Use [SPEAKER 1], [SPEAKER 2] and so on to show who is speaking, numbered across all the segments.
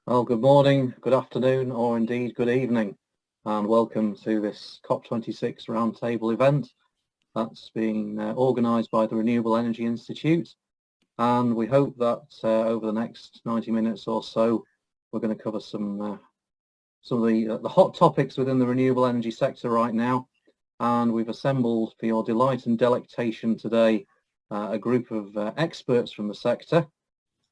[SPEAKER 1] Well, good morning, good afternoon, or indeed good evening, and welcome to this COP26 Roundtable event that's being organised by the Renewable Energy Institute. And we hope that over the next 90 minutes or so, we're going to cover some of the hot topics within the renewable energy sector right now. And we've assembled, for your delight and delectation today, a group of experts from the sector.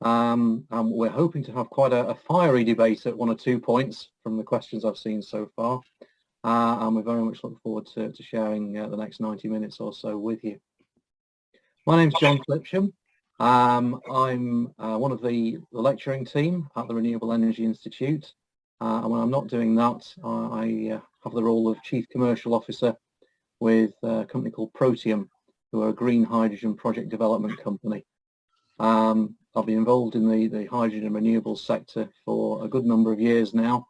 [SPEAKER 1] And we're hoping to have quite a fiery debate at one or two points from the questions I've seen so far. And we very much look forward to sharing the next 90 minutes or so with you. My name's John Clipsham. I'm one of the lecturing team at the Renewable Energy Institute. And when I'm not doing that, I have the role of Chief Commercial Officer with a company called Protium, who are a green hydrogen project development company. I've been involved in the hydrogen and renewables sector for a good number of years now,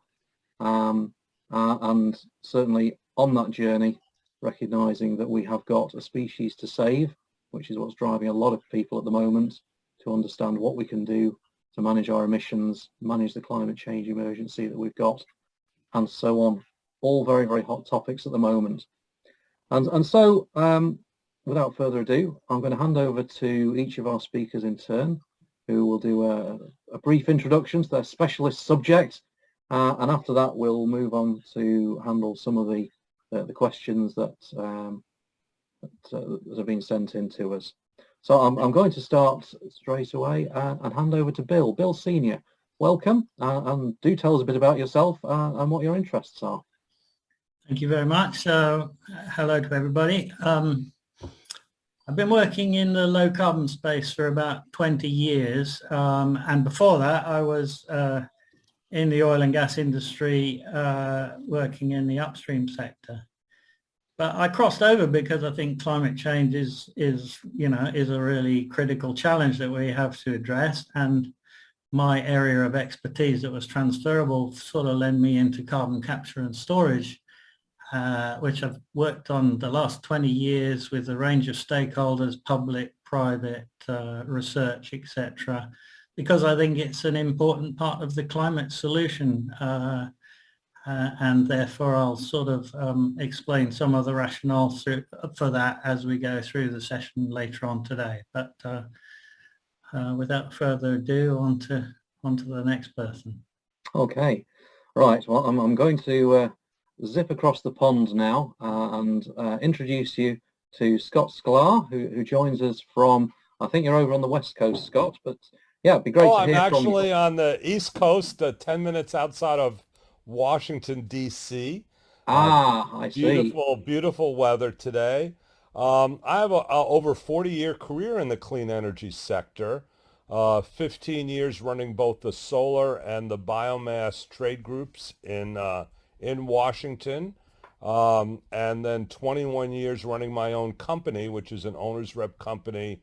[SPEAKER 1] and certainly on that journey, recognising that we have got a species to save, which is what's driving a lot of people at the moment to understand what we can do to manage our emissions, manage the climate change emergency that we've got, and so on. All very, very hot topics at the moment. And so, without further ado, I'm going to hand over to each of our speakers in turn, who will do a brief introduction to their specialist subject, and after that we'll move on to handle some of the questions that have been sent in to us. So I'm going to start straight away and hand over to Bill. Bill Senior, welcome, and do tell us a bit about yourself and what your interests are.
[SPEAKER 2] Thank you very much. Hello to everybody. I've been working in the low carbon space for about 20 years, and before that I was in the oil and gas industry, working in the upstream sector. But I crossed over because I think climate change is a really critical challenge that we have to address, and my area of expertise that was transferable sort of led me into carbon capture and storage, which I've worked on the last 20 years with a range of stakeholders, public, private, research, etc., because I think it's an important part of the climate solution, and therefore I'll sort of explain some of the rationale for that as we go through the session later on today. But without further ado, on to the next person.
[SPEAKER 1] Okay, right. Well, I'm going to zip across the pond now and introduce you to Scott Sklar, who joins us from, I think you're over on the west coast, Scott, but yeah, it'd be great to hear from you.
[SPEAKER 3] I'm actually on the east coast, 10 minutes outside of Washington, D.C.
[SPEAKER 1] I see.
[SPEAKER 3] Beautiful weather today. I have a over 40-year career in the clean energy sector, 15 years running both the solar and the biomass trade groups in Washington, and then 21 years running my own company, which is an owner's rep company,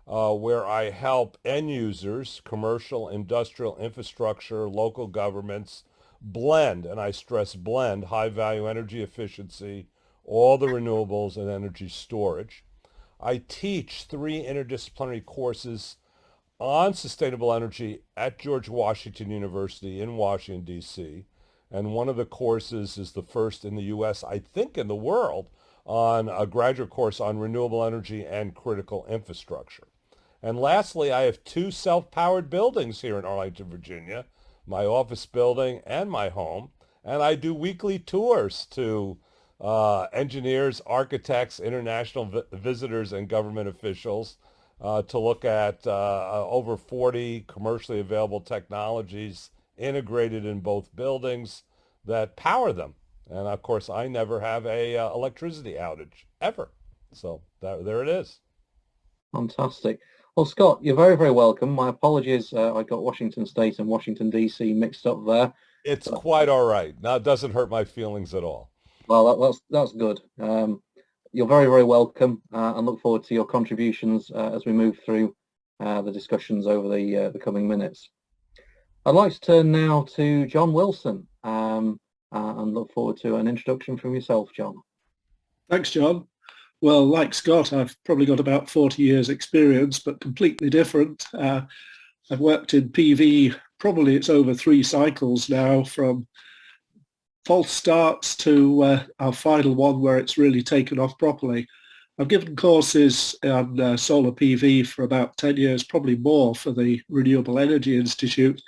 [SPEAKER 3] where I help end users, commercial, industrial, infrastructure, local governments, blend, and I stress blend, high value energy efficiency, all the renewables and energy storage. I teach 3 interdisciplinary courses on sustainable energy at George Washington University in Washington, D.C., and one of the courses is the first in the U.S., I think in the world, on a graduate course on renewable energy and critical infrastructure. And lastly, I have 2 self-powered buildings here in Arlington, Virginia, my office building and my home, and I do weekly tours to engineers, architects, international visitors, and government officials to look at over 40 commercially available technologies integrated in both buildings that power them. And of course, I never have a electricity outage, ever. So there it is.
[SPEAKER 1] Fantastic. Well, Scott, you're very, very welcome. My apologies, I got Washington State and Washington, D.C. mixed up there.
[SPEAKER 3] It's quite all right. Now, it doesn't hurt my feelings at all.
[SPEAKER 1] Well, that's good. You're very, very welcome, and look forward to your contributions as we move through the discussions over the coming minutes. I'd like to turn now to John Wilson and look forward to an introduction from yourself, John.
[SPEAKER 4] Thanks, John. Well, like Scott, I've probably got about 40 years experience, but completely different. I've worked in PV probably it's over 3 cycles now, from false starts to our final one where it's really taken off properly. I've given courses on solar PV for about 10 years, probably more, for the Renewable Energy Institute.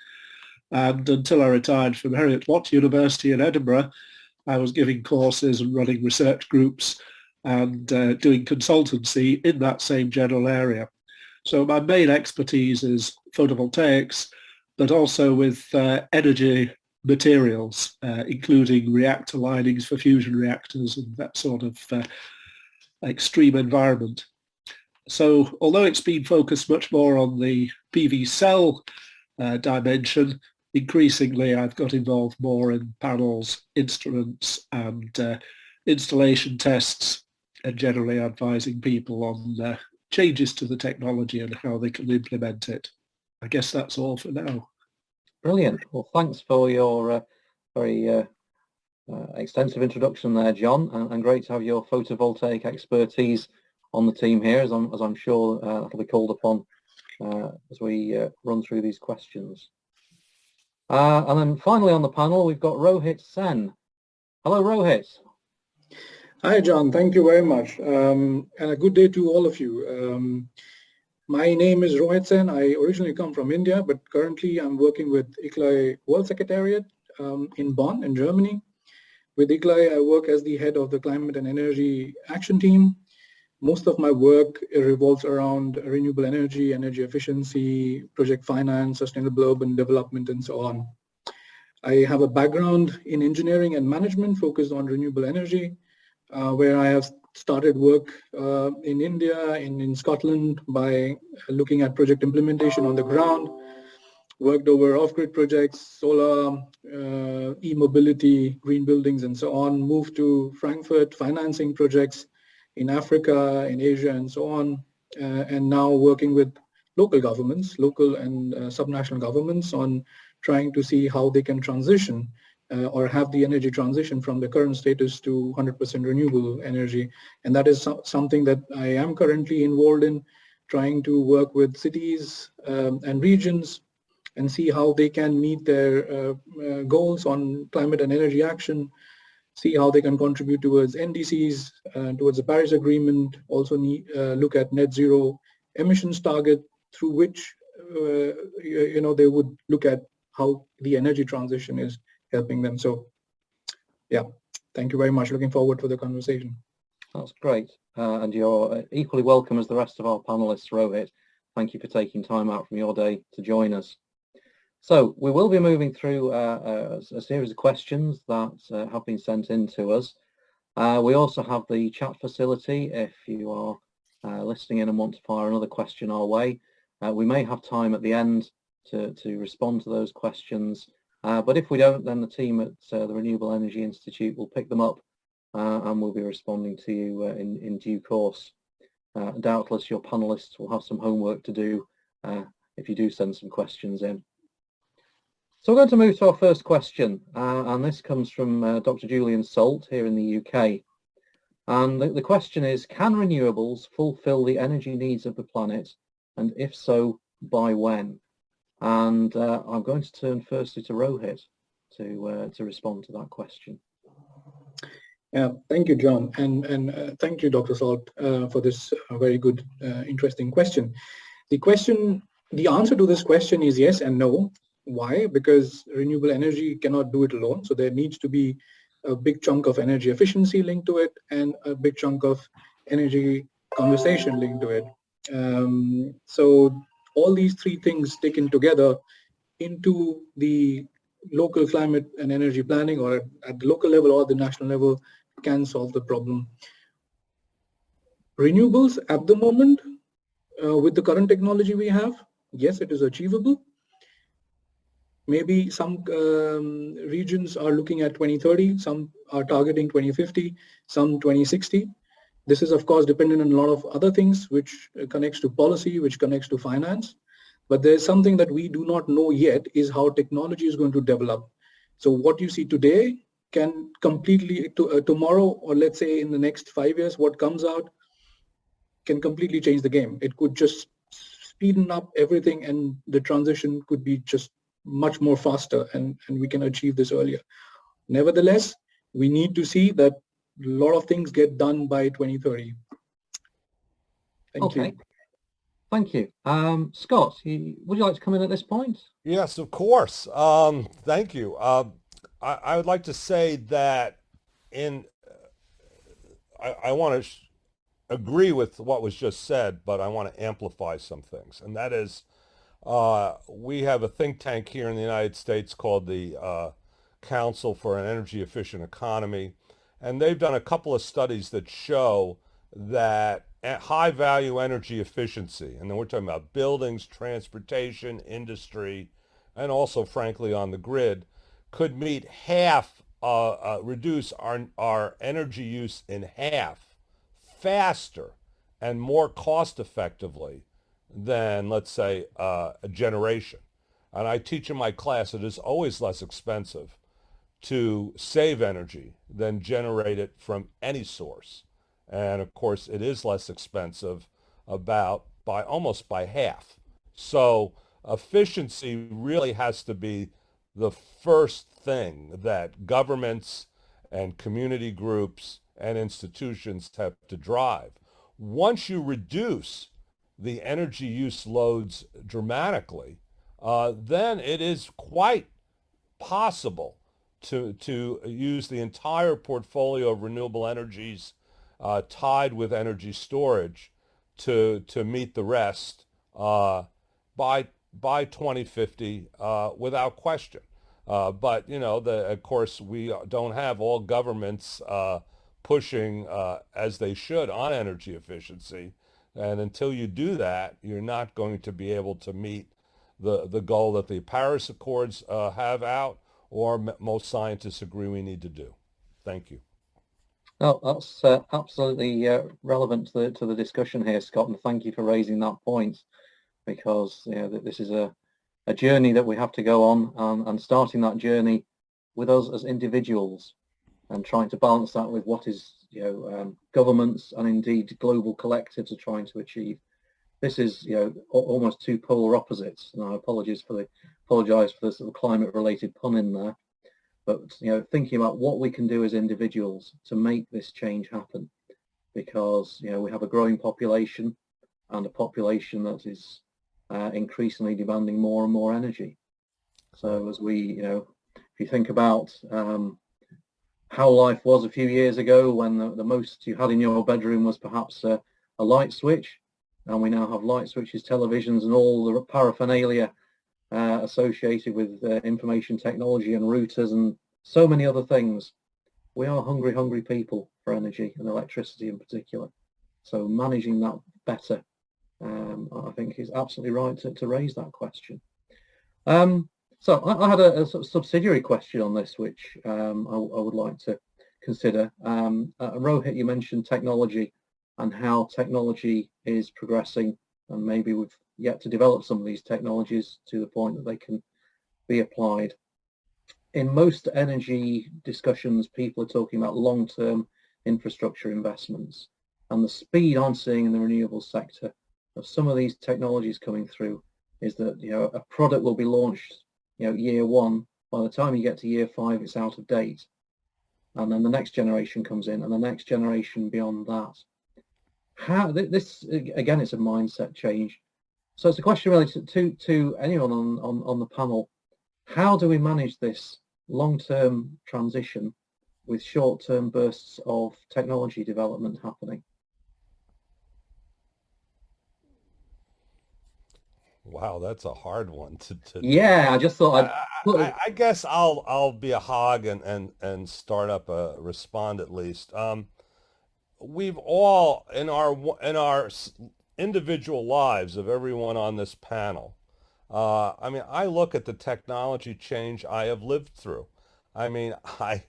[SPEAKER 4] And until I retired from Heriot-Watt University in Edinburgh, I was giving courses and running research groups and doing consultancy in that same general area. So my main expertise is photovoltaics, but also with energy materials, including reactor linings for fusion reactors and that sort of extreme environment. So although it's been focused much more on the PV cell dimension, increasingly I've got involved more in panels, instruments and installation tests, and generally advising people on changes to the technology and how they can implement it. I guess that's all for now.
[SPEAKER 1] Brilliant. Well, thanks for your very extensive introduction there, John, and great to have your photovoltaic expertise on the team here, as I'm sure that'll be called upon as we run through these questions. And then finally on the panel, we've got Rohit Sen. Hello, Rohit.
[SPEAKER 5] Hi, John. Thank you very much. And a good day to all of you. My name is Rohit Sen. I originally come from India, but currently I'm working with ICLAI World Secretariat in Bonn, in Germany. With ICLAI, I work as the head of the Climate and Energy Action Team. Most of my work revolves around renewable energy, energy efficiency, project finance, sustainable urban development, and so on. I have a background in engineering and management focused on renewable energy, where I have started work in India, in Scotland, by looking at project implementation on the ground, worked over off-grid projects, solar, e-mobility, green buildings, and so on, moved to Frankfurt, financing projects in Africa, in Asia, and so on, and now working with local governments, local and subnational governments, on trying to see how they can transition or have the energy transition from the current status to 100% renewable energy. And that is something that I am currently involved in, trying to work with cities and regions and see how they can meet their goals on climate and energy action, see how they can contribute towards NDCs, towards the Paris Agreement, also look at net zero emissions target, through which they would look at how the energy transition is helping them. So yeah, thank you very much. Looking forward to the conversation.
[SPEAKER 1] That's great. And you're equally welcome as the rest of our panelists, Rohit. Thank you for taking time out from your day to join us. So we will be moving through a series of questions that have been sent in to us. We also have the chat facility if you are listening in and want to fire another question our way. We may have time at the end to respond to those questions, but if we don't, then the team at the Renewable Energy Institute will pick them up and we'll be responding to you in due course. Doubtless your panelists will have some homework to do if you do send some questions in. So we're going to move to our first question, and this comes from Dr. Julian Salt here in the UK. And the question is, can renewables fulfill the energy needs of the planet? And if so, by when? And I'm going to turn firstly to Rohit to respond to that question.
[SPEAKER 5] Yeah, thank you, John. And thank you, Dr. Salt, for this very good, interesting question. The answer to this question is yes and no. Why? Because renewable energy cannot do it alone. So there needs to be a big chunk of energy efficiency linked to it and a big chunk of energy conservation linked to it. So all these three things taken together into the local climate and energy planning, or at the local level or the national level, can solve the problem. Renewables at the moment, with the current technology we have, yes, it is achievable. Maybe some regions are looking at 2030, some are targeting 2050, some 2060. This is, of course, dependent on a lot of other things, which connects to policy, which connects to finance. But there's something that we do not know yet, is how technology is going to develop. So what you see today can completely, tomorrow, or let's say in the next 5 years, what comes out can completely change the game. It could just speeden up everything, and the transition could be just much more faster, and we can achieve this earlier. Nevertheless, we need to see that a lot of things get done by 2030. Thank you.
[SPEAKER 1] Thank you. Scott, would you like to come in at this point?
[SPEAKER 3] Yes, of course. Thank you. I would like to say that I want to agree with what was just said, but I want to amplify some things. And that is, we have a think tank here in the United States called the Council for an Energy Efficient Economy. And they've done a couple of studies that show that high value energy efficiency, and then we're talking about buildings, transportation, industry, and also frankly on the grid, could meet half, reduce our energy use in half faster and more cost effectively than, let's say, a generation. And I teach in my class it is always less expensive to save energy than generate it from any source. And of course, it is less expensive almost by half. So efficiency really has to be the first thing that governments and community groups and institutions have to drive. Once you reduce the energy use loads dramatically, then it is quite possible to use the entire portfolio of renewable energies tied with energy storage to meet the rest by 2050 without question. But of course, we don't have all governments pushing as they should on energy efficiency, and until you do that, you're not going to be able to meet the goal that the Paris Accords have out, or most scientists agree we need to do. Thank you.
[SPEAKER 1] Oh, that's absolutely relevant to the discussion here, Scott, and thank you for raising that point, because this is a journey that we have to go on, and starting that journey with us as individuals, and trying to balance that with what is governments and indeed global collectives are trying to achieve. This is almost two polar opposites, and I apologise for the sort of climate-related pun in there. But thinking about what we can do as individuals to make this change happen, because we have a growing population, and a population that is increasingly demanding more and more energy. So as we, if you think about how life was a few years ago, when the most you had in your bedroom was perhaps a light switch, and we now have light switches, televisions, and all the paraphernalia associated with information technology and routers and so many other things. We are hungry people for energy, and electricity in particular. So managing that better, I think, is absolutely right to raise that question. So I had a sort of subsidiary question on this, which I would like to consider. Rohit, you mentioned technology and how technology is progressing, and maybe we've yet to develop some of these technologies to the point that they can be applied. In most energy discussions, people are talking about long-term infrastructure investments, and the speed I'm seeing in the renewables sector of some of these technologies coming through is that a product will be launched year one. By the time you get to year 5, it's out of date, and then the next generation comes in, and the next generation beyond that. How this again, it's a mindset change. So it's a question really to anyone on the panel. How do we manage this long-term transition with short-term bursts of technology development happening?
[SPEAKER 3] Wow, that's a hard one to
[SPEAKER 1] Yeah, I just thought
[SPEAKER 3] I guess I'll be a hog and start up a respond at least. We've all in our individual lives of everyone on this panel. I look at the technology change I have lived through. When I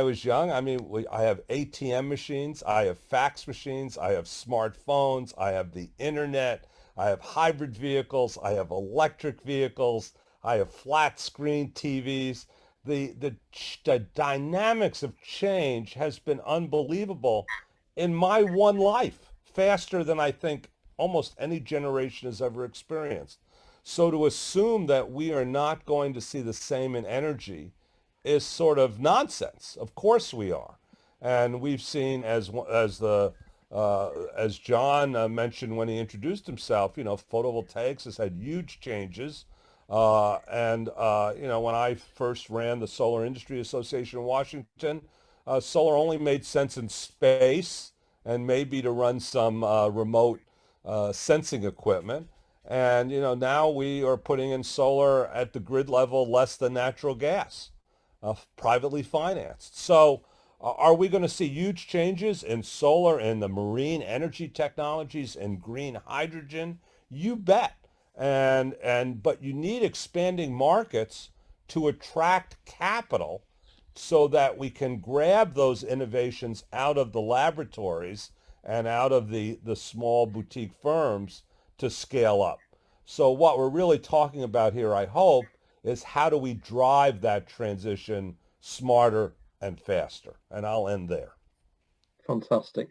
[SPEAKER 3] was young, I have ATM machines, I have fax machines, I have smartphones, I have the internet, I have hybrid vehicles, I have electric vehicles, I have flat screen TVs. The dynamics of change has been unbelievable in my one life, faster than I think almost any generation has ever experienced. So to assume that we are not going to see the same in energy is sort of nonsense. Of course we are. And we've seen, as John mentioned when he introduced himself, photovoltaics has had huge changes. When I first ran the Solar Industry Association in Washington, solar only made sense in space and maybe to run some remote sensing equipment. And, now we are putting in solar at the grid level less than natural gas, privately financed. So are we going to see huge changes in solar and the marine energy technologies and green hydrogen? You bet. But you need expanding markets to attract capital so that we can grab those innovations out of the laboratories and out of the small boutique firms to scale up. So what we're really talking about here, I hope, is how do we drive that transition smarter and faster? And I'll end there.
[SPEAKER 1] Fantastic.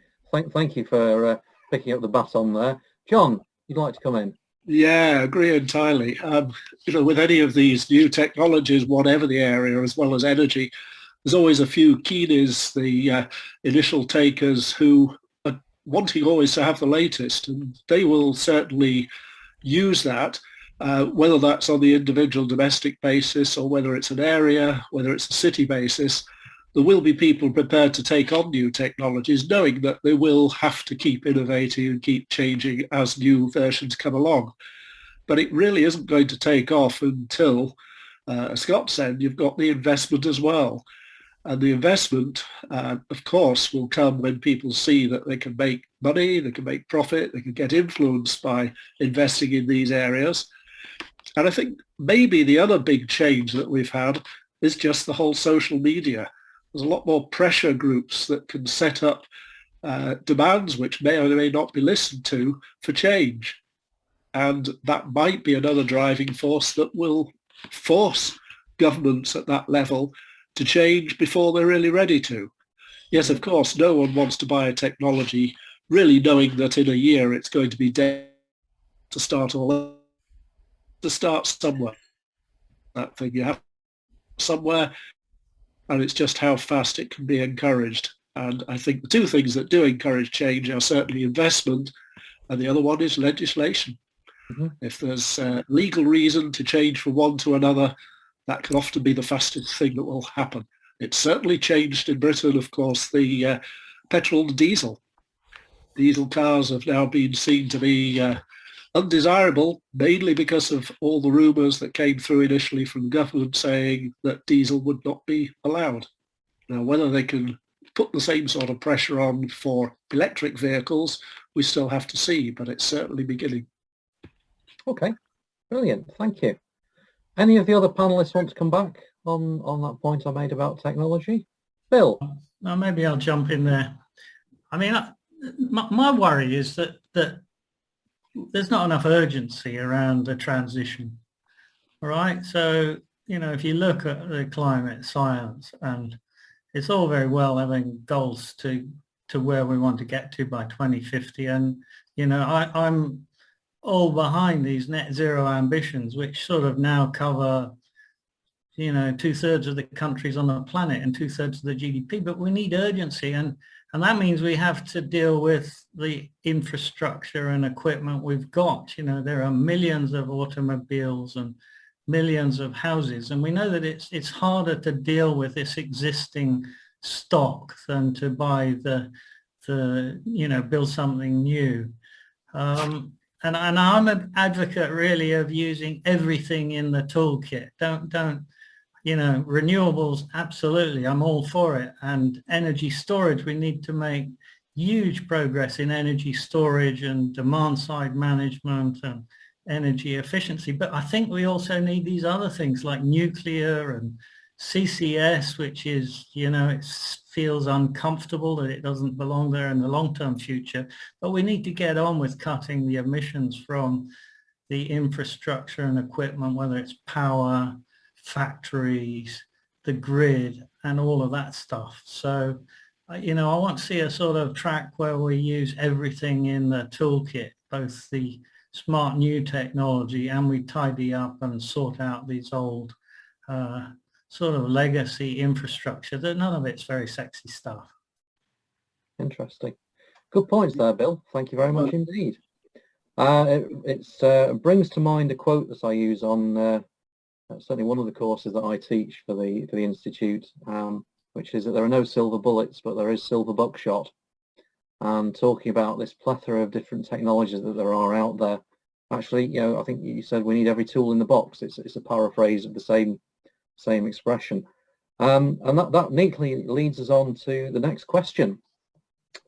[SPEAKER 1] Thank you for picking up the baton there. John, you'd like to come in?
[SPEAKER 4] Yeah, I agree entirely. With any of these new technologies, whatever the area, as well as energy, there's always a few keeners, the initial takers who are wanting always to have the latest, and they will certainly use that, whether that's on the individual domestic basis or whether it's an area, whether it's a city basis. There will be people prepared to take on new technologies, knowing that they will have to keep innovating and keep changing as new versions come along. But it really isn't going to take off until, as Scott said, you've got the investment as well. And the investment, of course, will come when people see that they can make money, they can make profit, they can get influenced by investing in these areas. And I think maybe the other big change that we've had is just the whole social media. There's a lot more pressure groups that can set up demands which may or may not be listened to for change. And that might be another driving force that will force governments at that level to change before they're really ready to. Yes, of course, no one wants to buy a technology really knowing that in a year it's going to be dead to start all over. To start somewhere. That thing you have somewhere, and it's just how fast it can be encouraged. And I think the two things that do encourage change are certainly investment, and the other one is legislation. Mm-hmm. If there's legal reason to change from one to another, that can often be the fastest thing that will happen. It's certainly changed in Britain, of course, the petrol and diesel. Diesel cars have now been seen to be undesirable, mainly because of all the rumours that came through initially from the government saying that diesel would not be allowed. Now, whether they can put the same sort of pressure on for electric vehicles, we still have to see, but it's certainly beginning.
[SPEAKER 1] Okay, brilliant, thank you. Any of the other panellists want to come back on that point I made about technology? Bill?
[SPEAKER 2] Well, maybe I'll jump in there. I mean, my worry is that there's not enough urgency around the transition. All right, so if you look at the climate science, and it's all very well having goals to where we want to get to by 2050, and I'm all behind these net zero ambitions, which sort of now cover 2/3 of the countries on the planet and 2/3 of the GDP, but we need urgency, and that means we have to deal with the infrastructure and equipment we've got. There are millions of automobiles and millions of houses, and we know that it's harder to deal with this existing stock than to buy build something new. And I'm an advocate really of using everything in the toolkit. Don't renewables, absolutely, I'm all for it. And energy storage, we need to make huge progress in energy storage and demand side management and energy efficiency. But I think we also need these other things like nuclear and CCS, which is, it feels uncomfortable that it doesn't belong there in the long-term future. But we need to get on with cutting the emissions from the infrastructure and equipment, whether it's power, factories, the grid, and all of that stuff. So, I want to see a sort of track where we use everything in the toolkit, both the smart new technology, and we tidy up and sort out these old sort of legacy infrastructure. That none of it's very sexy stuff.
[SPEAKER 1] Interesting. Good points there, Bill. Thank you very much indeed. It brings to mind a quote that I use on certainly one of the courses that I teach for the Institute, which is that there are no silver bullets, but there is silver buckshot. And talking about this plethora of different technologies that there are out there, actually, I think you said we need every tool in the box. It's a paraphrase of the same expression. And that neatly leads us on to the next question,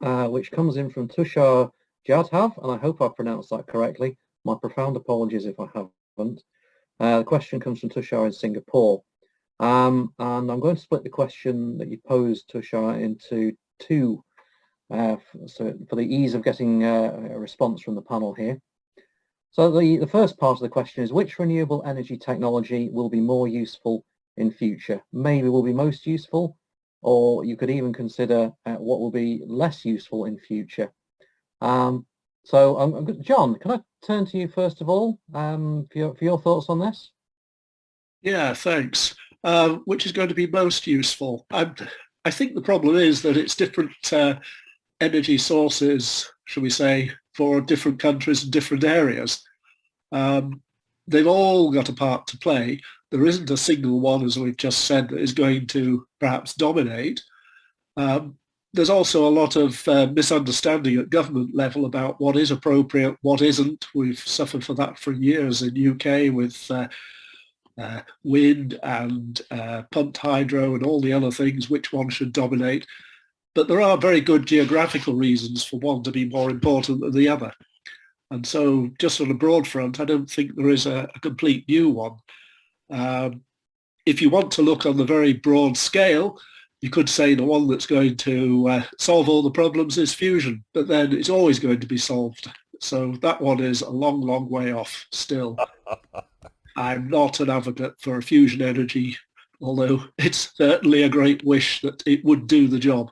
[SPEAKER 1] which comes in from Tushar Jadhav, and I hope I pronounced that correctly. My profound apologies if I haven't. The question comes from Tushar in Singapore. And I'm going to split the question that you posed, Tushar, into two, so for the ease of getting a response from the panel here. So the first part of the question is, which renewable energy technology will be more useful in future? Maybe will be most useful, or you could even consider what will be less useful in future. So John, can I turn to you first of all for your thoughts on this?
[SPEAKER 4] Yeah, thanks. Which is going to be most useful? I think the problem is that it's different energy sources, shall we say, for different countries and different areas. They've all got a part to play. There isn't a single one, as we've just said, that is going to perhaps dominate. There's also a lot of misunderstanding at government level about what is appropriate, what isn't. We've suffered for that for years in UK with wind and pumped hydro and all the other things, which one should dominate. But there are very good geographical reasons for one to be more important than the other. And so just on a broad front, I don't think there is a complete new one. If you want to look on the very broad scale, you could say the one that's going to solve all the problems is fusion, but then it's always going to be solved. So that one is a long, long way off still. I'm not an advocate for fusion energy, although it's certainly a great wish that it would do the job.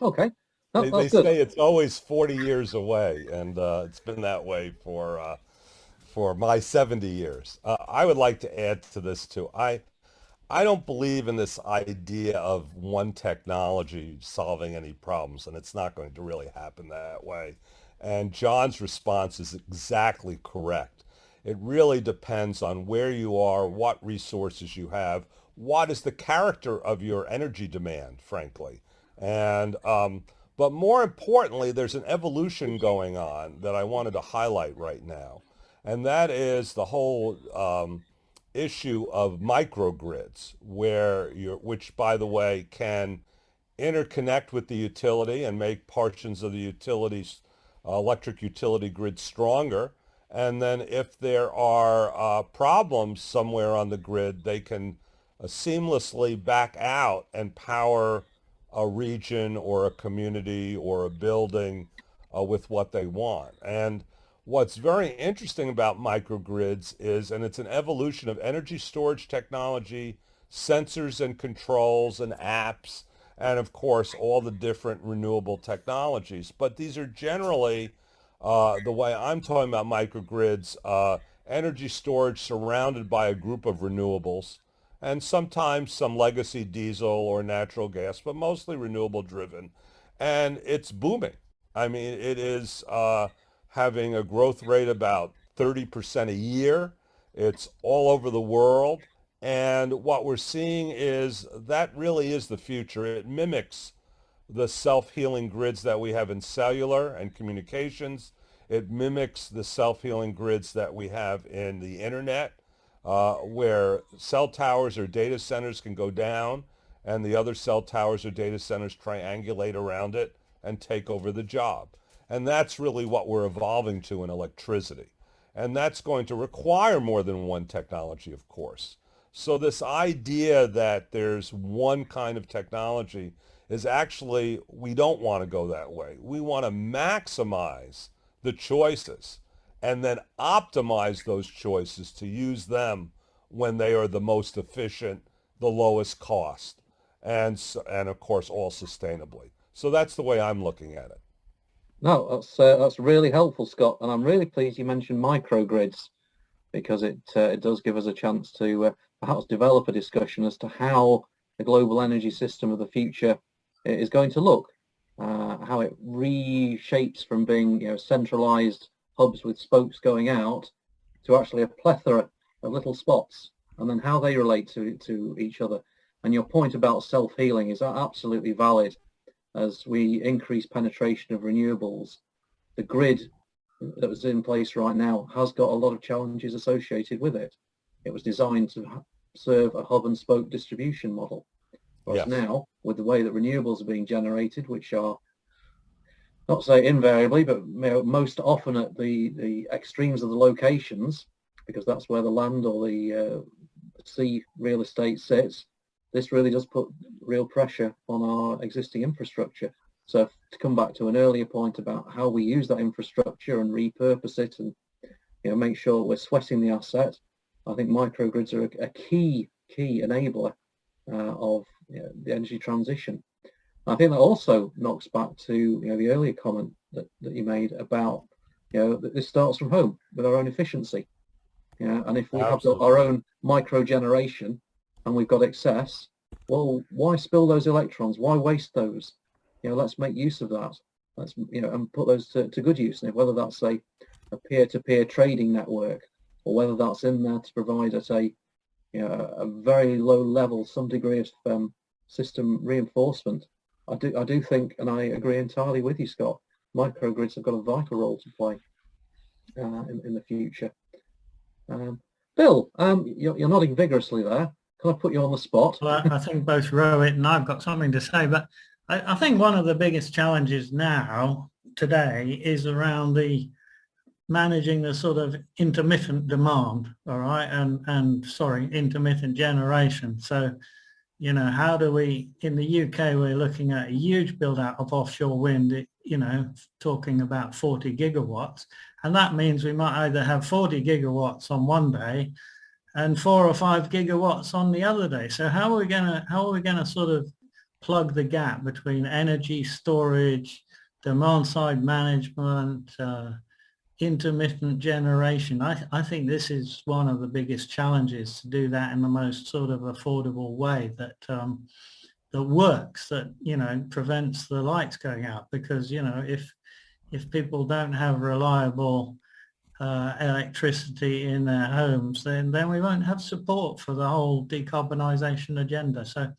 [SPEAKER 1] Okay.
[SPEAKER 3] They say it's always 40 years away, and it's been that way for my 70 years. I would like to add to this too. I don't believe in this idea of one technology solving any problems, and it's not going to really happen that way. And John's response is exactly correct. It really depends on where you are, what resources you have, what is the character of your energy demand, frankly. And but more importantly, there's an evolution going on that I wanted to highlight right now, and that is the whole issue of microgrids, which, by the way, can interconnect with the utility and make portions of the utilities, electric utility grid stronger. And then if there are problems somewhere on the grid, they can seamlessly back out and power a region or a community or a building with what they want. And what's very interesting about microgrids is, and it's an evolution of energy storage technology, sensors and controls and apps, and of course all the different renewable technologies. But these are generally, the way I'm talking about microgrids, energy storage surrounded by a group of renewables, and sometimes some legacy diesel or natural gas, but mostly renewable driven. And it's booming. I mean, it is having a growth rate about 30% a year. It's all over the world. And what we're seeing is that really is the future. It mimics the self-healing grids that we have in cellular and communications. It mimics the self-healing grids that we have in the internet, where cell towers or data centers can go down and the other cell towers or data centers triangulate around it and take over the job. And that's really what we're evolving to in electricity. And that's going to require more than one technology, of course. So this idea that there's one kind of technology is actually, we don't want to go that way. We want to maximize the choices and then optimize those choices to use them when they are the most efficient, the lowest cost, and of course all sustainably. So that's the way I'm looking at it.
[SPEAKER 1] No, that's really helpful, Scott, and I'm really pleased you mentioned microgrids, because it does give us a chance to perhaps develop a discussion as to how the global energy system of the future is going to look, how it reshapes from being centralized hubs with spokes going out to actually a plethora of little spots, and then how they relate to each other. And your point about self-healing is absolutely valid. As we increase penetration of renewables, the grid that was in place right now has got a lot of challenges associated with it. It was designed to serve a hub and spoke distribution model. Whereas now, with the way that renewables are being generated, which are, not to say invariably, but most often at the extremes of the locations, because that's where the land or the sea real estate sits, this really does put real pressure on our existing infrastructure. So to come back to an earlier point about how we use that infrastructure and repurpose it and make sure we're sweating the asset, I think microgrids are a key enabler of the energy transition. I think that also knocks back to the earlier comment that you made about that this starts from home with our own efficiency. And if we have our own micro generation and we've got excess, well, why spill those electrons? Why waste those? Let's make use of that. Let's and put those to good use. And whether that's a peer-to-peer trading network, or whether that's in there to provide at a very low level some degree of system reinforcement, I do think, and I agree entirely with you, Scott, microgrids have got a vital role to play in the future. Bill, you're nodding vigorously there. Can I put you on the spot?
[SPEAKER 2] Well, I think both Rohit and I've got something to say, but I think one of the biggest challenges today is around the managing the sort of intermittent demand, all right, and intermittent generation. So, how do we, in the UK, we're looking at a huge build out of offshore wind, talking about 40 gigawatts. And that means we might either have 40 gigawatts on one day and 4 or 5 gigawatts on the other day. So how are we going to sort of plug the gap between energy storage, demand side management, intermittent generation? I think this is one of the biggest challenges, to do that in the most sort of affordable way that works, that prevents the lights going out. Because if people don't have reliable electricity in their homes, then we won't have support for the whole decarbonisation agenda. So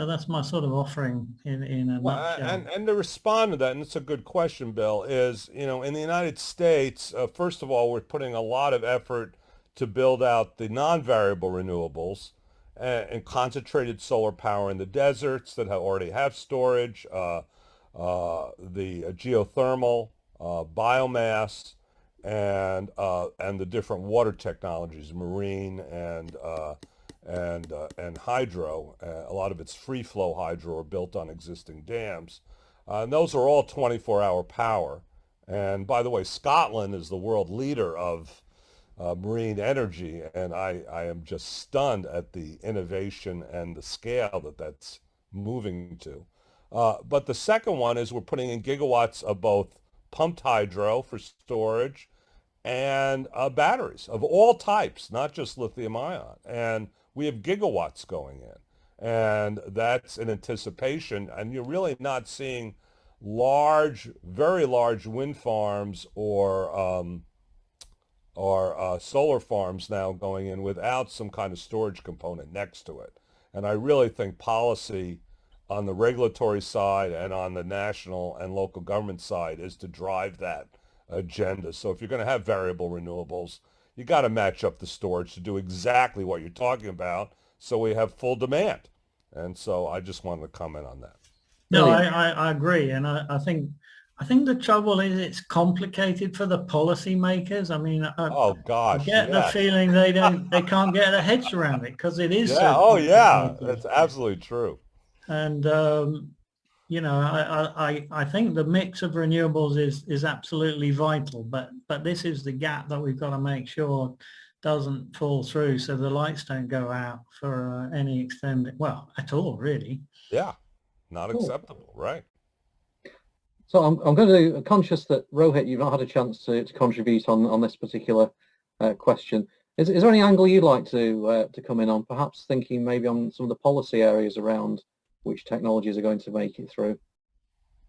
[SPEAKER 2] that's my sort of offering in a nutshell.
[SPEAKER 3] And to respond to that, and it's a good question, Bill, is, in the United States, first of all, we're putting a lot of effort to build out the non-variable renewables and concentrated solar power in the deserts that already have storage, the geothermal, biomass, and the different water technologies, marine and hydro. A lot of it's free flow hydro or built on existing dams. And those are all 24-hour power. And by the way, Scotland is the world leader of marine energy, and I am just stunned at the innovation and the scale that's moving to. But the second one is we're putting in gigawatts of both pumped hydro for storage and batteries of all types, not just lithium ion. And we have gigawatts going in, and that's in anticipation. And you're really not seeing very large wind farms or solar farms now going in without some kind of storage component next to it. And I really think policy on the regulatory side and on the national and local government side is to drive that agenda. So if you're going to have variable renewables, you got to match up the storage to do exactly what you're talking about, so we have full demand. And so I just wanted to comment on that.
[SPEAKER 2] No, I agree, and I think the trouble is it's complicated for the policymakers. I mean, I get the feeling they can't get their heads around it, because it is.
[SPEAKER 3] That's absolutely true.
[SPEAKER 2] And I think the mix of renewables is absolutely vital, but this is the gap that we've got to make sure doesn't fall through, so the lights don't go out for any extended, at all, really.
[SPEAKER 3] Yeah, not acceptable, right?
[SPEAKER 1] So I'm going to conscious that Rohit, you've not had a chance to contribute on this particular question. Is there any angle you'd like to come in on, perhaps thinking maybe on some of the policy areas around which technologies are going to make it through?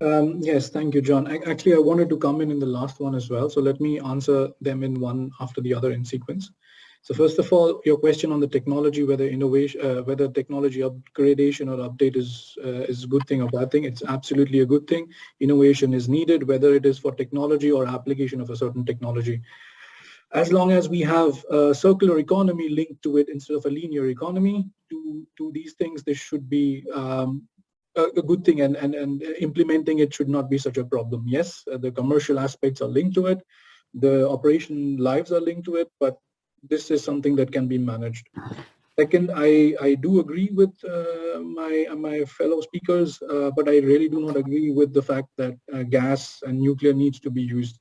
[SPEAKER 5] Yes, thank you, John. Actually, I wanted to come in the last one as well. So let me answer them in one after the other in sequence. So first of all, your question on the technology, whether innovation, whether technology upgradation or update is a good thing or bad thing, it's absolutely a good thing. Innovation is needed, whether it is for technology or application of a certain technology. As long as we have a circular economy linked to it instead of a linear economy, to these things, this should be a good thing, and implementing it should not be such a problem. Yes, the commercial aspects are linked to it, the operation lives are linked to it, but this is something that can be managed. Second, I do agree with my fellow speakers, but I really do not agree with the fact that gas and nuclear needs to be used.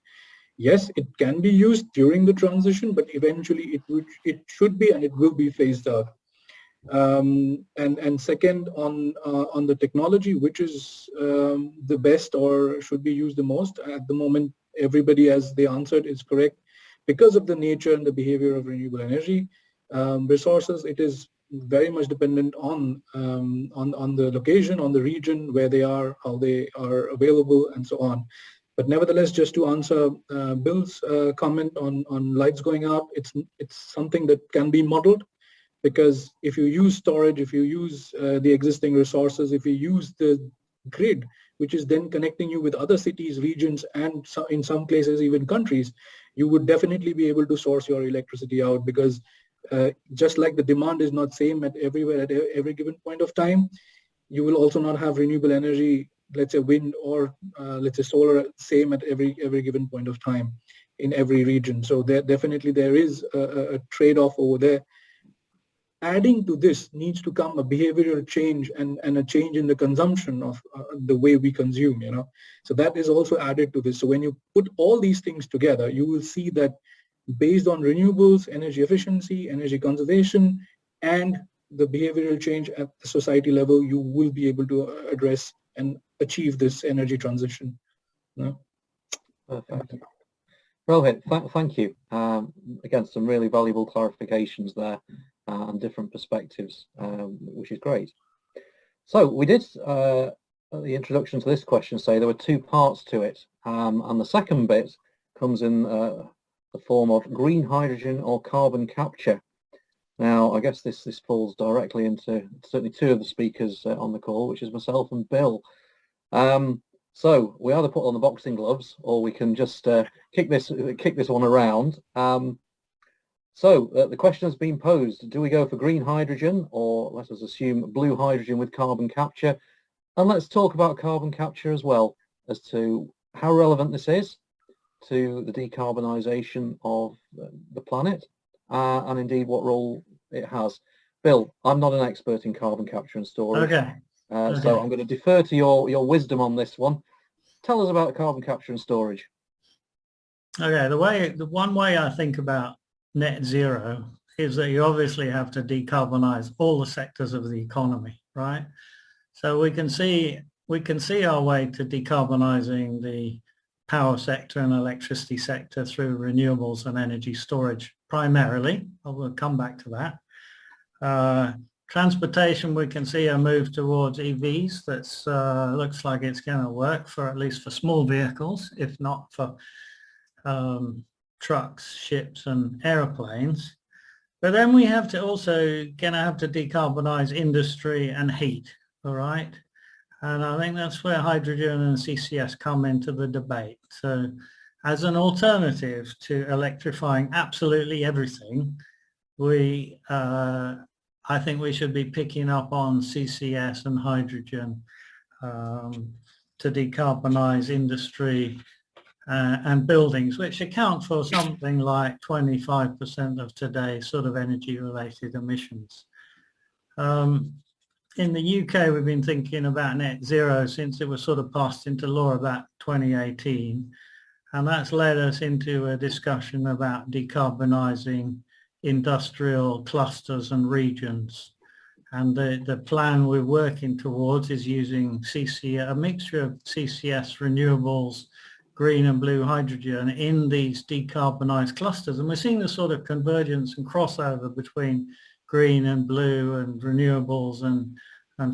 [SPEAKER 5] Yes, it can be used during the transition, but eventually it should be and it will be phased out. And second, on the technology, which is the best or should be used the most at the moment, everybody, as they answered, is correct. Because of the nature and the behavior of renewable energy resources, it is very much dependent on the location, on the region where they are, how they are available, and so on. But nevertheless, just to answer Bill's comment on lights going up, it's something that can be modeled, because if you use storage, if you use the existing resources, if you use the grid, which is then connecting you with other cities, regions, and in some places even countries, you would definitely be able to source your electricity out, because just like the demand is not same at everywhere at every given point of time, you will also not have renewable energy, let's say wind or let's say solar, same at every given point of time in every region. So there is a trade-off over there. Adding to this needs to come a behavioral change and a change in the consumption of the way we consume, So that is also added to this. So when you put all these things together, you will see that based on renewables, energy efficiency, energy conservation, and the behavioral change at the society level, you will be able to address and achieve this energy transition.
[SPEAKER 1] Perfect. Rohit, thank you. Again, some really valuable clarifications there and different perspectives, which is great. So we did, at the introduction to this question, say there were two parts to it. And the second bit comes in the form of green hydrogen or carbon capture. Now, I guess this falls directly into certainly two of the speakers on the call, which is myself and Bill. So we either put on the boxing gloves, or we can just kick this one around. So the question has been posed: do we go for green hydrogen, or let us assume blue hydrogen with carbon capture? And let's talk about carbon capture as well, as to how relevant this is to the decarbonisation of the planet, and indeed what role it has. Bill, I'm not an expert in carbon capture and storage.
[SPEAKER 2] Okay.
[SPEAKER 1] So I'm going to defer to your wisdom on this one. Tell us about carbon capture and storage.
[SPEAKER 2] Okay, the one way I think about net zero is that you obviously have to decarbonize all the sectors of the economy, right? So we can see our way to decarbonizing the power sector and electricity sector through renewables and energy storage primarily. I will come back to that. Transportation, we can see a move towards EVs. That's looks like it's going to work, for at least for small vehicles, if not for trucks, ships, and airplanes. But then we have to also going to have to decarbonize industry and heat. All right, and I think that's where hydrogen and CCS come into the debate. So, as an alternative to electrifying absolutely everything, I think we should be picking up on CCS and hydrogen to decarbonize industry and buildings, which account for something like 25% of today's sort of energy-related emissions. In the UK, we've been thinking about net zero since it was sort of passed into law about 2018, and that's led us into a discussion about decarbonising industrial clusters and regions. And the plan we're working towards is using a mixture of CCS, renewables, green and blue hydrogen in these decarbonised clusters. And we're seeing the sort of convergence and crossover between green and blue and renewables and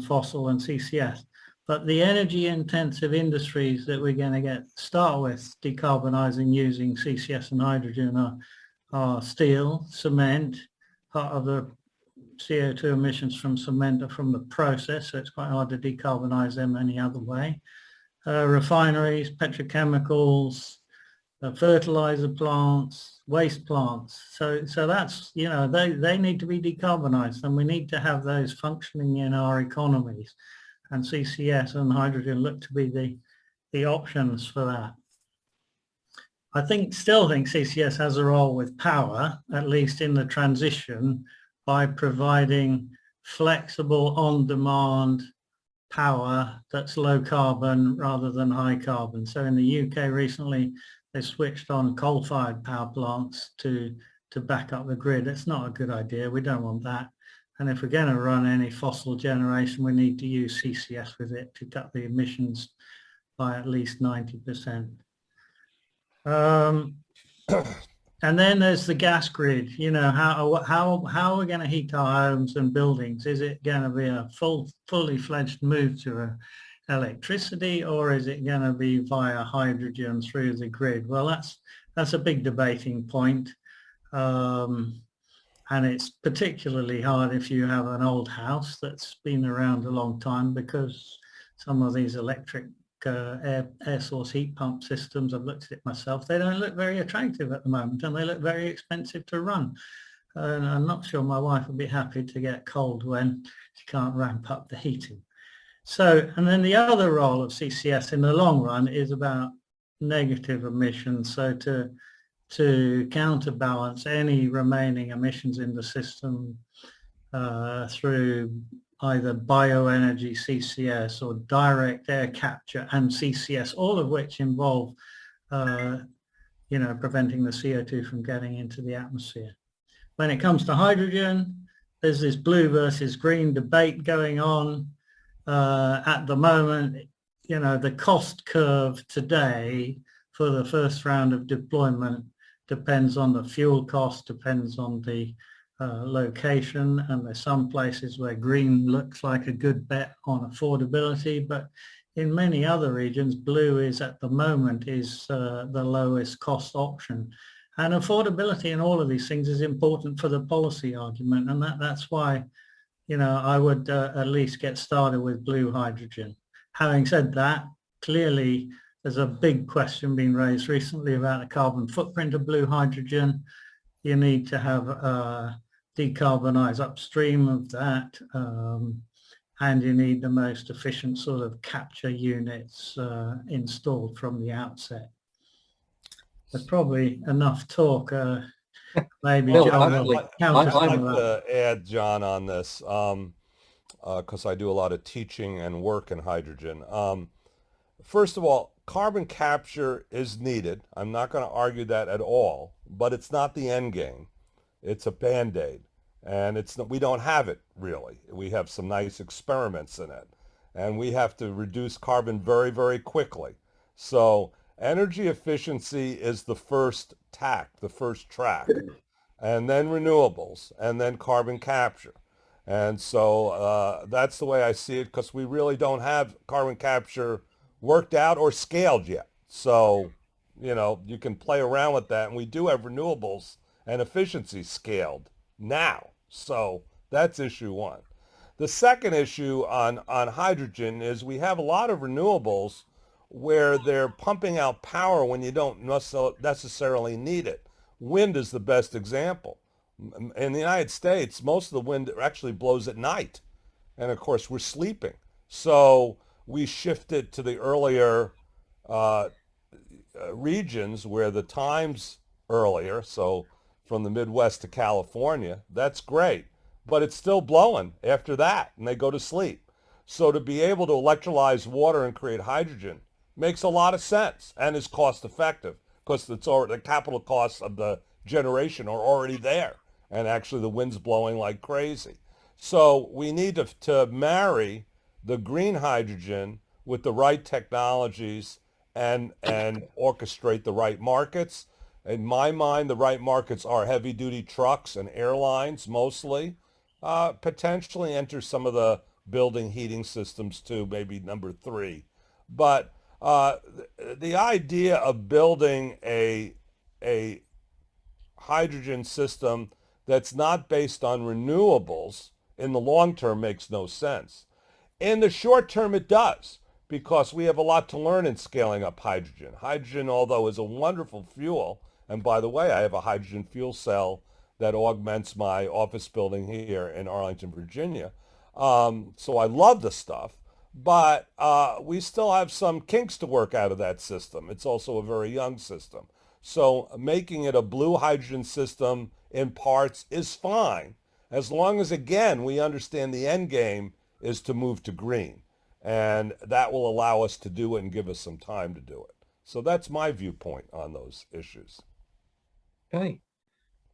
[SPEAKER 2] fossil and CCS. But the energy intensive industries that we're going to start with decarbonising using CCS and hydrogen are steel, cement. Part of the CO2 emissions from cement are from the process, so it's quite hard to decarbonise them any other way. Refineries, petrochemicals, fertilizer plants, waste plants. So that's, they need to be decarbonised, and we need to have those functioning in our economies. And CCS and hydrogen look to be the options for that. I still think CCS has a role with power, at least in the transition, by providing flexible on-demand power that's low carbon rather than high carbon. So in the UK recently, they switched on coal-fired power plants to back up the grid. It's not a good idea. We don't want that. And if we're going to run any fossil generation, we need to use CCS with it to cut the emissions by at least 90%. And then there's the gas grid. How are we going to heat our homes and buildings? Is it going to be a fully fledged move to electricity, or is it going to be via hydrogen through the grid? Well, that's a big debating point. And it's particularly hard if you have an old house that's been around a long time, because some of these electric air source heat pump systems, I've looked at it myself, they don't look very attractive at the moment, and they look very expensive to run. And I'm not sure my wife would be happy to get cold when she can't ramp up the heating. So, and then the other role of CCS in the long run is about negative emissions. So to counterbalance any remaining emissions in the system through either bioenergy CCS or direct air capture and CCS, all of which involve, preventing the CO2 from getting into the atmosphere. When it comes to hydrogen, there's this blue versus green debate going on at the moment. The cost curve today for the first round of deployment depends on the fuel cost, depends on the location, and there's some places where green looks like a good bet on affordability, but in many other regions, blue is at the moment the lowest cost option. And affordability in all of these things is important for the policy argument, and that's why I would at least get started with blue hydrogen. Having said that, clearly there's a big question being raised recently about the carbon footprint of blue hydrogen. You need to have decarbonize upstream of that, and you need the most efficient sort of capture units installed from the outset. There's probably enough talk. Maybe
[SPEAKER 1] Bill,
[SPEAKER 2] John
[SPEAKER 1] actually,
[SPEAKER 2] will counter some
[SPEAKER 3] I'd
[SPEAKER 2] of
[SPEAKER 3] like
[SPEAKER 2] that.
[SPEAKER 3] to add, John, on this, because I do a lot of teaching and work in hydrogen. First of all, carbon capture is needed. I'm not going to argue that at all, but it's not the end game. It's a Band-Aid, and we don't have it really. We have some nice experiments in it, and we have to reduce carbon very, very quickly. So energy efficiency is the first track, and then renewables, and then carbon capture. And so that's the way I see it, because we really don't have carbon capture worked out or scaled yet. So, you can play around with that, and we do have renewables and efficiency scaled now. So that's issue one. The second issue on hydrogen is we have a lot of renewables where they're pumping out power when you don't necessarily need it. Wind is the best example. In the United States, most of the wind actually blows at night. And of course, we're sleeping. So we shifted to the earlier regions where the time's earlier. So from the Midwest to California, that's great. But it's still blowing after that, and they go to sleep. So to be able to electrolyze water and create hydrogen makes a lot of sense and is cost effective, because the capital costs of the generation are already there, and actually the wind's blowing like crazy. So we need to marry the green hydrogen with the right technologies and orchestrate the right markets. In my mind, the right markets are heavy-duty trucks and airlines mostly. Potentially enter some of the building heating systems too, maybe number 3. But the idea of building a hydrogen system that's not based on renewables in the long term makes no sense. In the short term, it does, because we have a lot to learn in scaling up hydrogen. Hydrogen, although is a wonderful fuel, and by the way, I have a hydrogen fuel cell that augments my office building here in Arlington, Virginia. So I love the stuff, but we still have some kinks to work out of that system. It's also a very young system. So making it a blue hydrogen system in parts is fine, as long as, again, we understand the end game is to move to green. And that will allow us to do it and give us some time to do it. So that's my viewpoint on those issues.
[SPEAKER 1] Okay,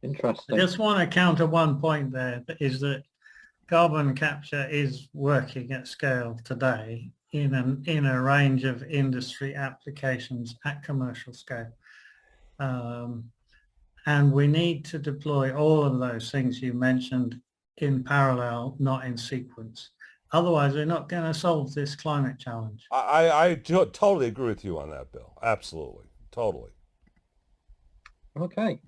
[SPEAKER 1] interesting.
[SPEAKER 2] I just want to counter one point there, is that carbon capture is working at scale today in a range of industry applications at commercial scale. And we need to deploy all of those things you mentioned in parallel, not in sequence. Otherwise, we're not going to solve this climate challenge.
[SPEAKER 3] I totally agree with you on that, Bill. Absolutely. Totally.
[SPEAKER 1] Okay.